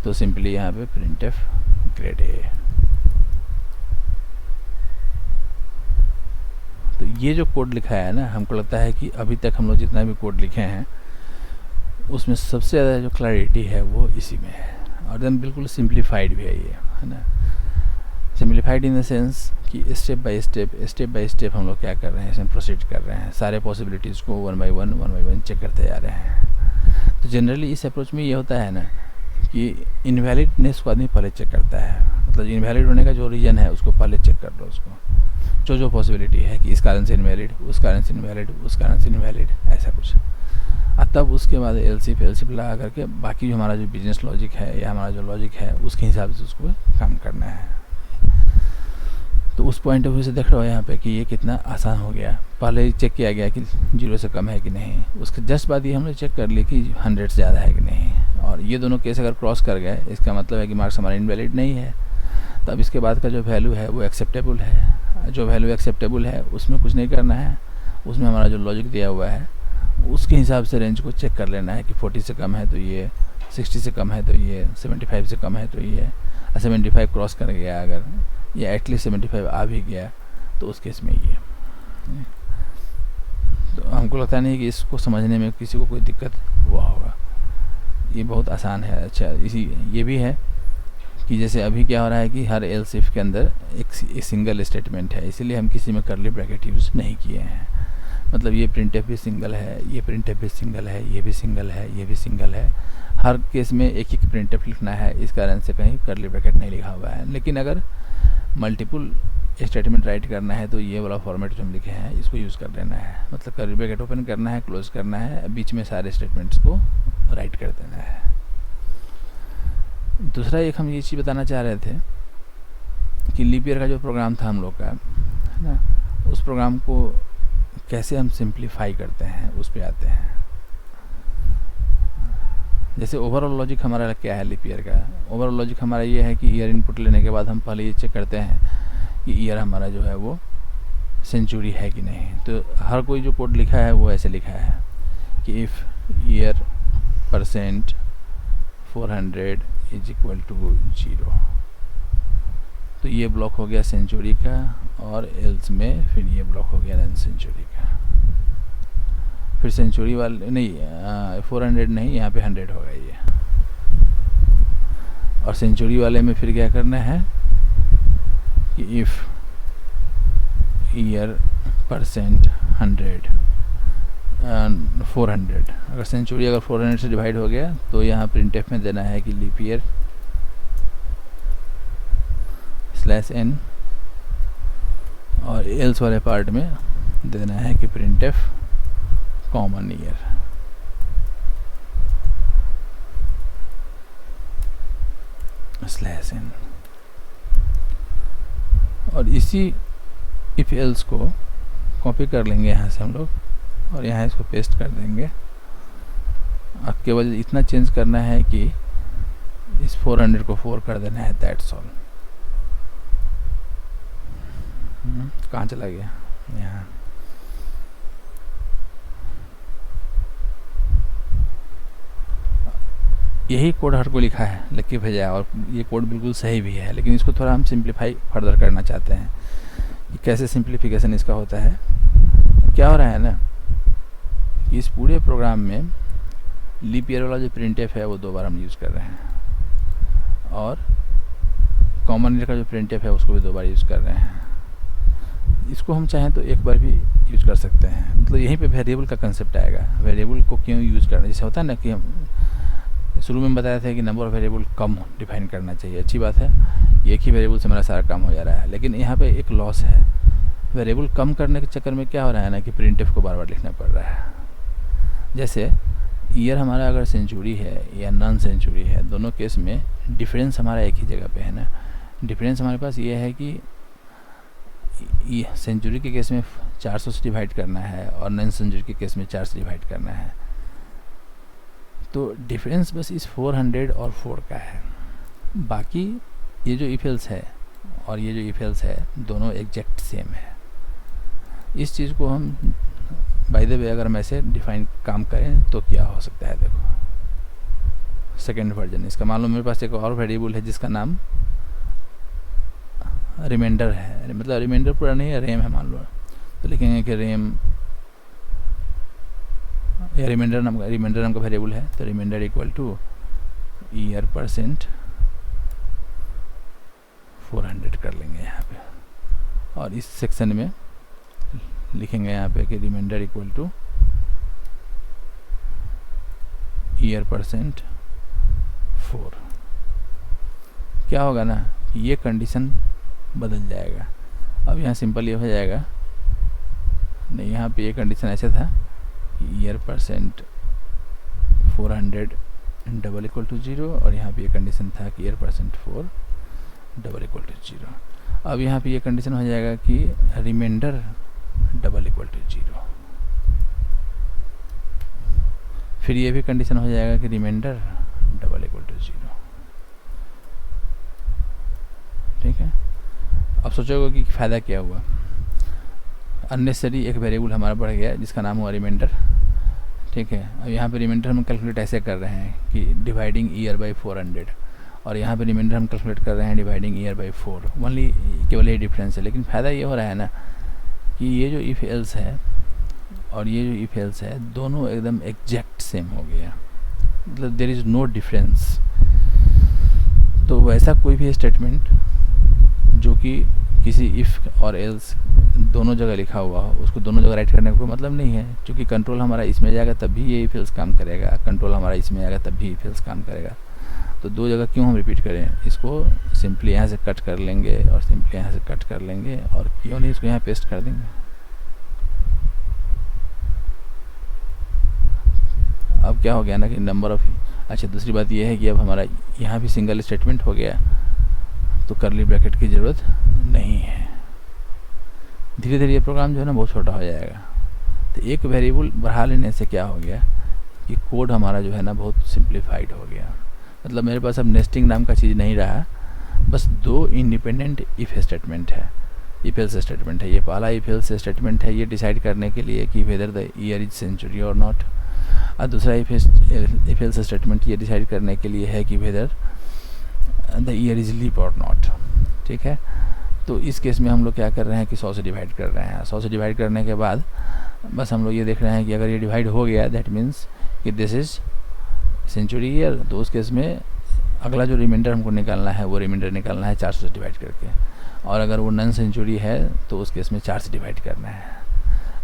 तो सिंपली यहाँ पे प्रिंटफ ग्रेड ए। तो ये जो कोड लिखा है ना, हमको लगता है कि अभी तक हम लोग जितना भी कोड लिखे हैं उसमें सबसे ज़्यादा जो क्लैरिटी है वो इसी में है, और एकदम बिल्कुल सिंप्लीफाइड भी है ये, है ना। सिंप्लीफाइड इन द सेंस कि स्टेप बाय स्टेप हम लोग क्या कर रहे हैं, इसमें प्रोसीड कर रहे हैं, सारे पॉसिबिलिटीज़ को वन बाय वन चेक करते जा रहे हैं। तो जनरली इस अप्रोच में ये होता है ना कि इनवैलिडनेस को आदमी पहले चेक करता है, मतलब इनवैलिड होने का जो रीज़न है उसको पहले चेक कर लो, उसको जो पॉसिबिलिटी है कि इस कारण से इनवैलिड, उस कारण से इनवैलिड, उस कारण से इनवैलिड, ऐसा कुछ। तब उसके बाद एलसीफ लगा करके बाकी जो हमारा जो बिजनेस लॉजिक है या हमारा जो लॉजिक है उसके हिसाब से उसको काम करना है। तो उस पॉइंट ऑफ व्यू से देख रहे हो यहाँ पे कि ये कितना आसान हो गया। पहले ही चेक किया गया कि 0 से कम है कि नहीं, उसके जस्ट बाद ही हमने चेक कर लिया कि 100 से ज़्यादा है कि नहीं, और ये दोनों केस अगर क्रॉस कर गए इसका मतलब है कि मार्क्स हमारा इनवैलिड नहीं है। तो अब इसके बाद का जो वैल्यू है वो एक्सेप्टेबल है, जो वैल्यू एक्सेप्टेबल है उसमें कुछ नहीं करना है, उसमें हमारा जो लॉजिक दिया हुआ है उसके हिसाब से रेंज को चेक कर लेना है कि 40 से कम है तो ये, 60 से कम है तो ये, 75 से कम है तो ये, 75 क्रॉस कर गया अगर, या एटलीस्ट 75 आ भी गया तो उस केस में ये। तो हमको लगता नहीं कि इसको समझने में किसी को कोई दिक्कत हुआ होगा, ये बहुत आसान है। अच्छा, इसी ये भी है कि जैसे अभी क्या हो रहा है कि हर एल्स इफ के अंदर एक सिंगल स्टेटमेंट है, इसीलिए हम किसी में कर्ली ब्रैकेट यूज़ नहीं किए हैं। मतलब ये प्रिंटफ भी सिंगल है, ये प्रिंटफ भी सिंगल है, ये भी सिंगल है, ये भी सिंगल है, हर केस में एक एक प्रिंटफ लिखना है, इस कारण से कहीं कर्ली ब्रैकेट नहीं लिखा हुआ है। लेकिन अगर मल्टीपल स्टेटमेंट राइट करना है तो ये वाला फॉर्मेट जो हम लिखे हैं इसको यूज़ कर लेना है, मतलब कर्ली ब्रैकेट ओपन करना है, क्लोज करना है, बीच में सारे स्टेटमेंट्स को राइट कर देना है। दूसरा एक हम ये चीज़ बताना चाह रहे थे कि लीप ईयर का जो प्रोग्राम था हम लोग का, है ना, उस प्रोग्राम को कैसे हम सिंप्लीफाई करते हैं उस पे आते हैं। जैसे ओवरऑल लॉजिक हमारा क्या है लीप ईयर का, ओवरऑल लॉजिक हमारा ये है कि ईयर इनपुट लेने के बाद हम पहले ये चेक करते हैं कि ईयर हमारा जो है वो सेंचुरी है कि नहीं। तो हर कोई जो कोड लिखा है वो ऐसे लिखा है कि if year % 400 is equal to 0, तो ये ब्लॉक हो गया सेंचुरी का, और एल्स में फिर ये ब्लॉक हो गया नॉन सेंचुरी का। फिर सेंचुरी वाले नहीं 400 नहीं, यहाँ पे 100 होगा ये, और सेंचुरी वाले में फिर क्या करना है कि इफ़ ईयर % 100 400, अगर सेंचुरी अगर 400 से डिवाइड हो गया तो यहाँ प्रिंटफ में देना है कि लीप ईयर /n, और एल्स वाले पार्ट में देना है कि प्रिंटफ कॉमन ईयर। /n, और इसी इफ एल्स को कॉपी कर लेंगे यहाँ से हम लोग और यहाँ इसको पेस्ट कर देंगे। अब केवल इतना चेंज करना है कि इस 400 को 4 कर देना है, दैट्स ऑल। कहाँ चला गया? यहाँ। यही कोड हर को लिखा है, लिख के भेजा है और ये कोड बिल्कुल सही भी है, लेकिन इसको थोड़ा हम सिंप्लीफाई फर्दर करना चाहते हैं कि कैसे सिंप्लीफिकेशन इसका होता है। क्या हो रहा है ना कि इस पूरे प्रोग्राम में लीप ईयर वाला जो प्रिंटफ है वो 2 बार हम यूज़ कर रहे हैं और कॉमन ईयर का जो प्रिंटफ है उसको भी 2 बार यूज़ कर रहे हैं। इसको हम चाहें तो 1 बार भी यूज़ कर सकते हैं। मतलब यहीं पे वेरिएबल का कंसेप्ट आएगा। वेरिएबल को क्यों यूज़ करना, जैसे होता है ना कि हम शुरू में बताया था कि number of variable come define करना चाहिए, अच्छी बात है, एक ही वेरिएबल से मेरा सारा काम हो जा रहा है। लेकिन यहाँ पे एक लॉस है, वेरिएबल कम करने के चक्कर में क्या हो रहा है ना कि प्रिंटफ को बार बार लिखना पड़ रहा है। जैसे ईयर हमारा अगर सेंचुरी है या नॉन सेंचुरी है, दोनों केस में डिफरेंस हमारा एक ही जगह पे है ना। डिफरेंस हमारे पास ये है कि सेंचुरी के केस में 400 से डिवाइड करना है और नॉन सेंचुरी के केस में 4 से डिवाइड करना है। तो डिफरेंस बस इस 400 और 4 का है। बाकी ये जो इफ एल्स है और ये जो इफ एल्स है दोनों एग्जैक्ट सेम है। इस चीज़ को हम बाय द वे अगर हम ऐसे डिफाइन काम करें तो क्या हो सकता है, देखो सेकेंड वर्जन इसका। मान लो मेरे पास एक और वेरिएबल है जिसका नाम रिमाइंडर है, मतलब रिमाइंडर पूरा नहीं है, रेम है मान लो, तो लिखेंगे कि रेम या रिमाइंडर नाम का वेरिएबल है, तो reminder equal two year percent 400 कर लेंगे यहाँ पे। और इस सेक्शन में लिखेंगे यहाँ पे कि reminder equal two year percent 4। क्या होगा ना, ये कंडीशन बदल जाएगा। अब यहाँ सिंपल ये हो जाएगा, नहीं यहाँ पे ये कंडीशन ऐसे था कि year percent 400 double equal to 0 और यहाँ पे ये कंडीशन था कि year percent 4 double equal to 0। अब यहाँ पे ये कंडीशन हो जाएगा कि रिमाइंडर डबल इक्वल टू 0। फिर ये भी कंडीशन हो जाएगा कि रिमाइंडर डबल इक्वल टू 0। ठीक है। अब सोचोगे कि फ़ायदा क्या हुआ, अननेसेसरी एक वेरिएबल हमारा बढ़ गया जिसका नाम हुआ रिमाइंडर। ठीक है। अब यहाँ पे रिमाइंडर हम कैलकुलेट ऐसे कर रहे हैं कि डिवाइडिंग ईयर बाई 400 और यहाँ पे रिमाइंडर हम कैलकुलेट कर रहे हैं डिवाइडिंग ईयर बाई 4। ओनली केवल ये डिफरेंस है, लेकिन फ़ायदा ये हो रहा है ना कि ये जो इफ एल्स है और ये जो इफ एल्स है दोनों एकदम एग्जैक्ट सेम हो गया, मतलब देयर इज़ नो डिफरेंस। तो वैसा कोई भी स्टेटमेंट जो कि किसी इफ़ और एल्स दोनों जगह लिखा हुआ हो उसको दोनों जगह राइट करने का कोई मतलब नहीं है, क्योंकि कंट्रोल हमारा इसमें जाएगा तब भी ये इफ एल्स काम करेगा, कंट्रोल हमारा इसमें आएगा तब भी इफ एल्स काम करेगा। तो 2 जगह क्यों हम रिपीट करें, इसको सिंपली यहाँ से कट कर लेंगे और सिंपली यहाँ से कट कर लेंगे और क्यों नहीं इसको यहाँ पेस्ट कर देंगे। अब क्या हो गया ना कि नंबर ऑफ, अच्छा दूसरी बात यह है कि अब हमारा यहाँ भी सिंगल स्टेटमेंट हो गया तो करली ब्रैकेट की ज़रूरत नहीं है। धीरे धीरे ये प्रोग्राम जो है ना बहुत छोटा हो जाएगा। तो एक वेरिएबल बढ़ा लेने से क्या हो गया कि कोड हमारा जो है ना बहुत सिंप्लीफाइड हो गया। मतलब मेरे पास अब नेस्टिंग नाम का चीज़ नहीं रहा, बस 2 इंडिपेंडेंट इफ स्टेटमेंट है, इफ एल्स स्टेटमेंट है। ये पहला इफ एल्स स्टेटमेंट है, ये डिसाइड करने के लिए कि whether the year is century और नॉट। और दूसरा इफ एल्स स्टेटमेंट ये डिसाइड करने के लिए है कि whether the year is leap और नॉट। ठीक है। तो इस केस में हम लोग क्या कर रहे हैं कि 100 से डिवाइड कर रहे हैं। 100 से डिवाइड करने के बाद बस हम लोग ये देख रहे हैं कि अगर ये डिवाइड हो गया दैट मीन्स कि दिस इज़ सेंचुरी ईयर, तो उस केस में अगला जो रिमाइंडर हमको निकालना है वो रिमाइंडर निकालना है 400 से डिवाइड करके। और अगर वो नॉन सेंचुरी है तो उस केस में 4 से डिवाइड करना है।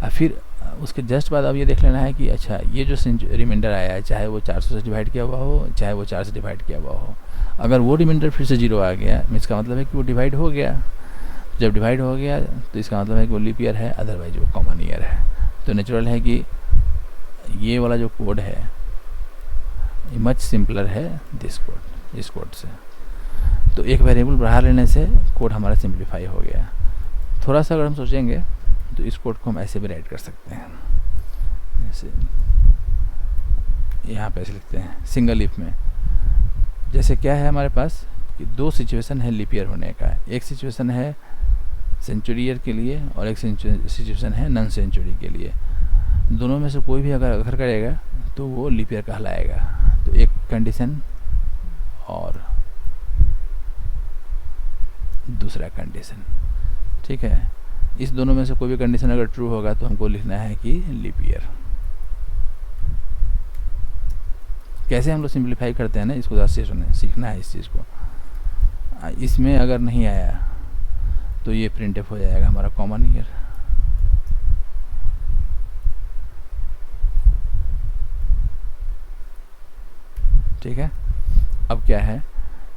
और फिर उसके जस्ट बाद अब ये देख लेना है कि अच्छा ये जो रिमाइंडर आया है चाहे वो 400 से डिवाइड किया हुआ हो चाहे वो 4 से डिवाइड किया हुआ हो, अगर वो रिमाइंडर फिर से 0 आ गया इसका मतलब है कि वो डिवाइड हो गया। जब डिवाइड हो गया तो इसका मतलब है कि वो लीप ईयर है, अदरवाइज वो कॉमन ईयर है। तो नेचुरल है कि ये वाला जो कोड है मच सिंपलर है इस कोड से। तो एक वेरिएबल बढ़ा लेने से कोड हमारा सिंप्लीफाई हो गया। थोड़ा सा अगर हम सोचेंगे तो इस कोड को हम ऐसे भी राइट कर सकते हैं, जैसे यहाँ पे ऐसे लिखते हैं सिंगल इफ में। जैसे क्या है हमारे पास कि दो सिचुएशन है लीप ईयर होने का। एक सिचुएशन है सेंचुरी ईयर के लिए और एक सिचुएशन है नॉन सेंचुरी के लिए। दोनों में से कोई भी अगर अगर करेगा तो वो लीप ईयर कहलाएगा। तो एक कंडीशन और दूसरा कंडीशन, ठीक है। इस दोनों में से कोई भी कंडीशन अगर ट्रू होगा तो हमको लिखना है कि लीप ईयर। कैसे हम लोग सिंप्लीफाई करते हैं ना, इसको ज़्यादा सीखना है इस चीज़ को। इसमें अगर नहीं आया तो ये प्रिंटफ हो जाएगा हमारा कॉमन ईयर। ठीक है। अब क्या है,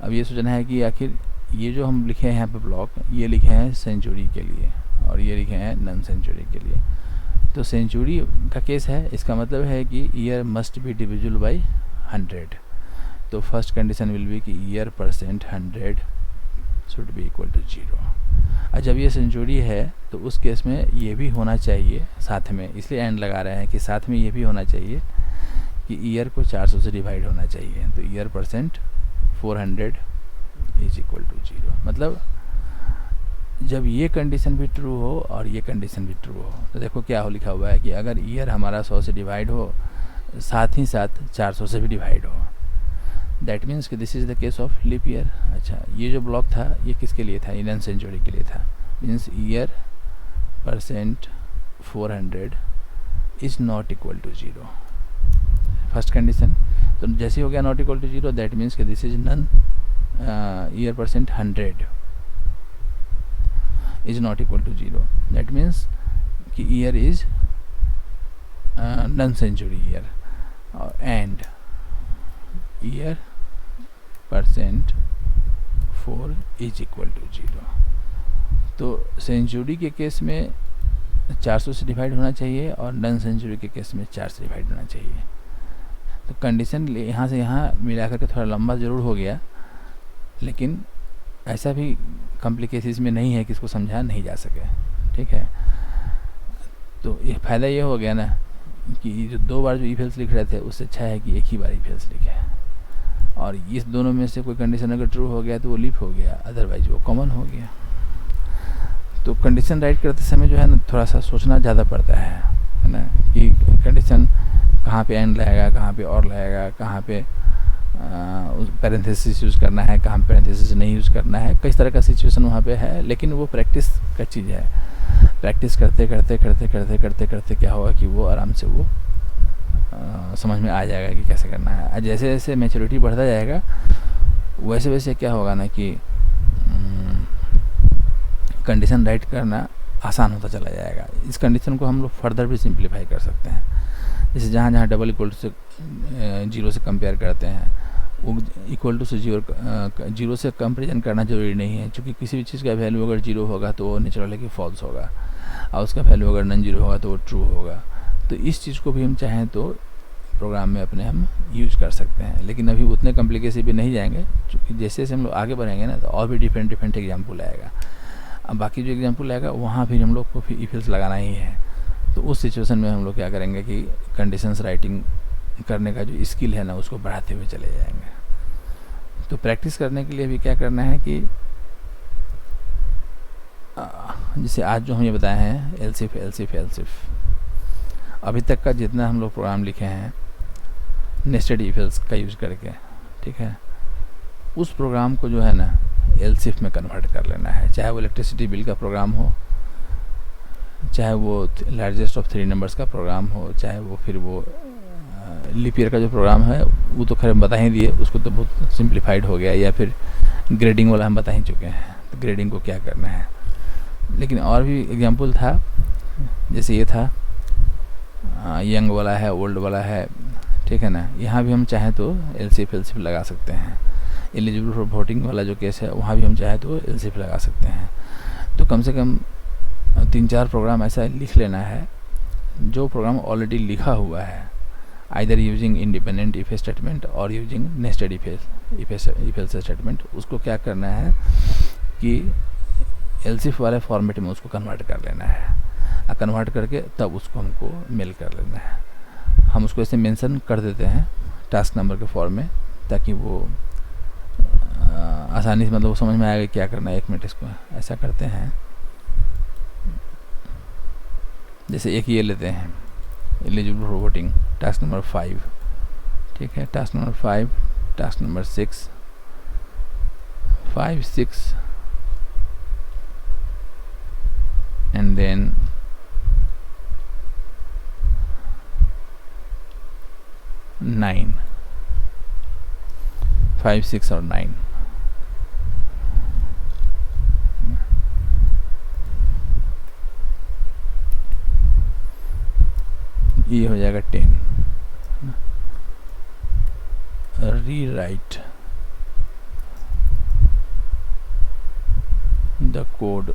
अब ये सोचना है कि आखिर ये जो हम लिखे हैं यहाँ पे ब्लॉक, ये लिखे हैं सेंचुरी के लिए और ये लिखे हैं नॉन सेंचुरी के लिए। तो सेंचुरी का केस है, इसका मतलब है कि year must be divisible by 100। तो फर्स्ट कंडीशन विल बी कि year percent 100 should be equal to 0। और जब ये सेंचुरी है तो उस केस में ये भी होना चाहिए साथ में, इसलिए एंड लगा रहे हैं कि साथ में ये भी होना चाहिए कि ईयर को 400 से डिवाइड होना चाहिए। तो year percent 400 is equal to 0। मतलब जब ये कंडीशन भी ट्रू हो और ये कंडीशन भी ट्रू हो तो देखो क्या हो लिखा हुआ है कि अगर ईयर हमारा 100 से डिवाइड हो साथ ही साथ 400 से भी डिवाइड हो, दैट मीन्स कि this is the case of leap year. अच्छा, ये जो ब्लॉक था ये किसके लिए था? नॉन सेंचुरी के लिए था। Means year percent 400 is not equal to 0, first condition. तो जैसे हो गया not equal to 0, that means कि this is non year percent 100 is not equal to 0। That means कि year is non century year and year percent 4 is equal to 0। तो सेंचुरी के केस में 400 से डिवाइड होना चाहिए और नॉन सेंचुरी के केस में 4 से डिवाइड होना चाहिए। तो कंडीशन यहाँ से यहाँ मिला करके थोड़ा लंबा ज़रूर हो गया, लेकिन ऐसा भी कॉम्प्लिकेशंस में नहीं है कि इसको समझा नहीं जा सके। ठीक है, तो ये फ़ायदा ये हो गया ना कि जो 2 बार जो इफेल्स लिख रहे थे उससे अच्छा है कि एक ही बार इफेल्स लिखे। और इस दोनों में से कोई कंडीशन अगर ट्रू हो गया तो वो लीप हो गया, अदरवाइज वो कॉमन हो गया। तो कंडीशन राइट करते समय जो है ना थोड़ा सा सोचना ज़्यादा पड़ता है ना, कि कंडीशन कहाँ पे एंड लाएगा, कहाँ पे और लाएगा, कहाँ पे पैरेंथेसिस यूज़ करना है, कहाँ पे पैरेंथेसिस नहीं यूज़ करना है। कई तरह का सिचुएशन वहाँ पे है, लेकिन वो प्रैक्टिस का चीज़ है। प्रैक्टिस करते करते करते करते करते करते क्या होगा कि वो आराम से वो समझ में आ जाएगा कि कैसे करना है। जैसे जैसे मैच्योरिटी बढ़ता जाएगा वैसे वैसे क्या होगा ना कि कंडीशन राइट करना आसान होता चला जाएगा। इस कंडीशन को हम लोग फर्दर भी सिंप्लीफाई कर सकते हैं। जैसे जहाँ जहाँ डबल इक्वल टू से 0 से कंपेयर करते हैं, वो इक्वल टू से 0 से कंपेरिजन करना जरूरी नहीं है, क्योंकि किसी भी चीज़ का वैल्यू अगर 0 होगा तो वो नेचुरल है कि फॉल्स होगा, और उसका वैल्यू अगर नॉन 0 होगा तो वो ट्रू होगा। तो इस चीज़ को भी हम चाहें तो प्रोग्राम में अपने हम यूज कर सकते हैं, लेकिन अभी उतने कॉम्प्लिकेशन भी नहीं जाएंगे, क्योंकि जैसे जैसे हम लोग आगे बढ़ेंगे ना तो और भी डिफरेंट एग्जाम्पल आएगा। अब बाकी जो एग्जाम्पल आएगा वहाँ फिर हम लोग को फिर इफेल्स लगाना ही है। तो उस सिचुएशन में हम लोग क्या करेंगे कि कंडीशंस राइटिंग करने का जो स्किल है ना उसको बढ़ाते हुए चले जाएंगे। तो प्रैक्टिस करने के लिए भी क्या करना है कि जैसे आज जो हम ये बताए हैं एलसिफ एलसिफ एलसिफ, अभी तक का जितना हम लोग प्रोग्राम लिखे हैं नेस्टेड इफेल्स का यूज़ करके, ठीक है, उस प्रोग्राम को जो है ना एलसिफ में कन्वर्ट कर लेना है। चाहे वो इलेक्ट्रिसिटी बिल का प्रोग्राम हो, चाहे वो लार्जेस्ट ऑफ 3 नंबर्स का प्रोग्राम हो, चाहे वो फिर वो लीप ईयर का जो प्रोग्राम है वो तो खैर हम बता ही दिए, उसको तो बहुत सिंप्लीफाइड हो गया, या फिर ग्रेडिंग वाला हम बता ही चुके हैं, तो ग्रेडिंग को क्या करना है। लेकिन और भी एग्जांपल था, जैसे ये था यंग वाला है, ओल्ड वाला है, ठीक है ना। यहाँ भी हम चाहें तो एलसीफ एलसीफ लगा सकते हैं। एलिजिबल फॉर वोटिंग वाला जो केस है वहाँ भी हम चाहें तो एलसीफ लगा सकते हैं। तो कम से कम 3-4 प्रोग्राम ऐसा लिख लेना है जो प्रोग्राम ऑलरेडी लिखा हुआ है, either using independent if statement और यूजिंग नेस्टेड इफ स्टेटमेंट। उसको क्या करना है कि एलसीफ वाले फॉर्मेट में उसको कन्वर्ट कर लेना है। कन्वर्ट करके तब उसको हमको मेल कर लेना है। हम उसको ऐसे मेंशन कर देते हैं टास्क नंबर के फॉर्म में, ताकि वो आसानी से मतलब वो समझ में आएगा क्या करना है। 1 मिनट इसको ऐसा करते हैं, जैसे एक ये लेते हैं eligible for voting task number 5, ठीक है। Task number 5, task number 6, 5, 6 and then 9, 5, 6 और 9। ये हो जाएगा 10। Rewrite the code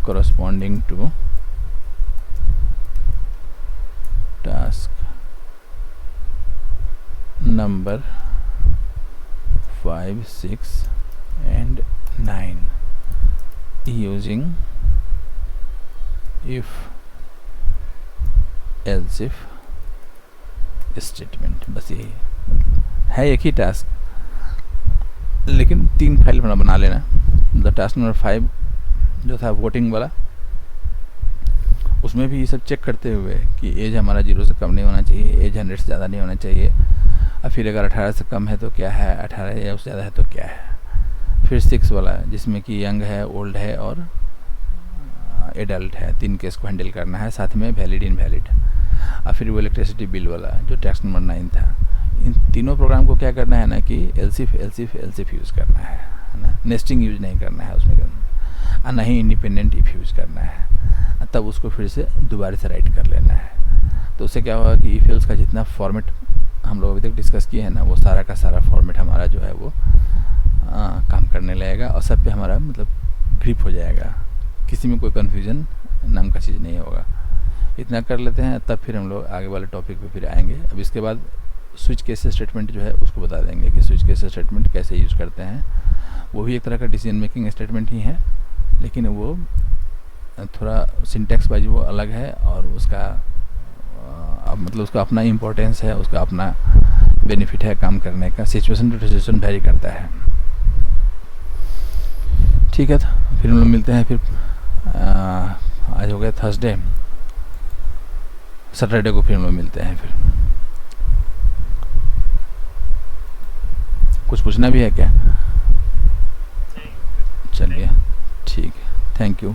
corresponding to task number 5, 6 and 9 using if else if statement। बस यही है, एक ही टास्क, लेकिन 3 फाइल बना लेना। मतलब टास्क नंबर 5 जो था वोटिंग वाला, उसमें भी ये सब चेक करते हुए कि एज हमारा 0 से कम नहीं होना चाहिए, एज 100 से ज़्यादा नहीं होना चाहिए, और फिर अगर 18 से कम है तो क्या है, 18 या उससे ज़्यादा है तो क्या है। फिर 6 वाला जिसमें कि यंग है, ओल्ड है और एडल्ट है, 3 केस को हैंडल करना है, साथ में वैलिड इनवैलिड। और फिर वो इलेक्ट्रिसिटी बिल वाला जो टैक्स नंबर 9 था। इन तीनों प्रोग्राम को क्या करना है ना कि एलसीफ एलसीफ एलसीफ यूज़ करना है ना, नेस्टिंग यूज नहीं करना है उसमें, और ना ही इंडिपेंडेंट इफ यूज़ करना है। तब उसको फिर से दोबारा से राइट कर लेना है। तो उससे क्या होगा कि इफ एल्स का जितना फॉर्मेट हम लोग अभी तक डिस्कस किए हैं ना, वो सारा का सारा फॉर्मेट हमारा जो है वो काम करने लगेगा, और सब पे हमारा मतलब ग्रिप हो जाएगा, किसी में कोई कन्फ्यूजन नाम का चीज़ नहीं होगा। इतना कर लेते हैं, तब फिर हम लोग आगे वाले टॉपिक पे फिर आएंगे। अब इसके बाद स्विच केस स्टेटमेंट जो है उसको बता देंगे कि स्विच केस स्टेटमेंट कैसे यूज़ करते हैं। वो भी एक तरह का डिसीजन मेकिंग स्टेटमेंट ही है, लेकिन वो थोड़ा सिंटैक्स वाइज वो अलग है, और उसका मतलब उसका अपना इम्पोर्टेंस है, उसका अपना बेनिफिट है काम करने का। सिचुएशन टू सिचुएशन वेरी करता है। ठीक है, तो फिर हम लोग मिलते हैं। फिर आज हो गया थर्सडे, सैटरडे को फिर हम लोग मिलते हैं। फिर कुछ पूछना भी है क्या? चलिए ठीक है, थैंक यू।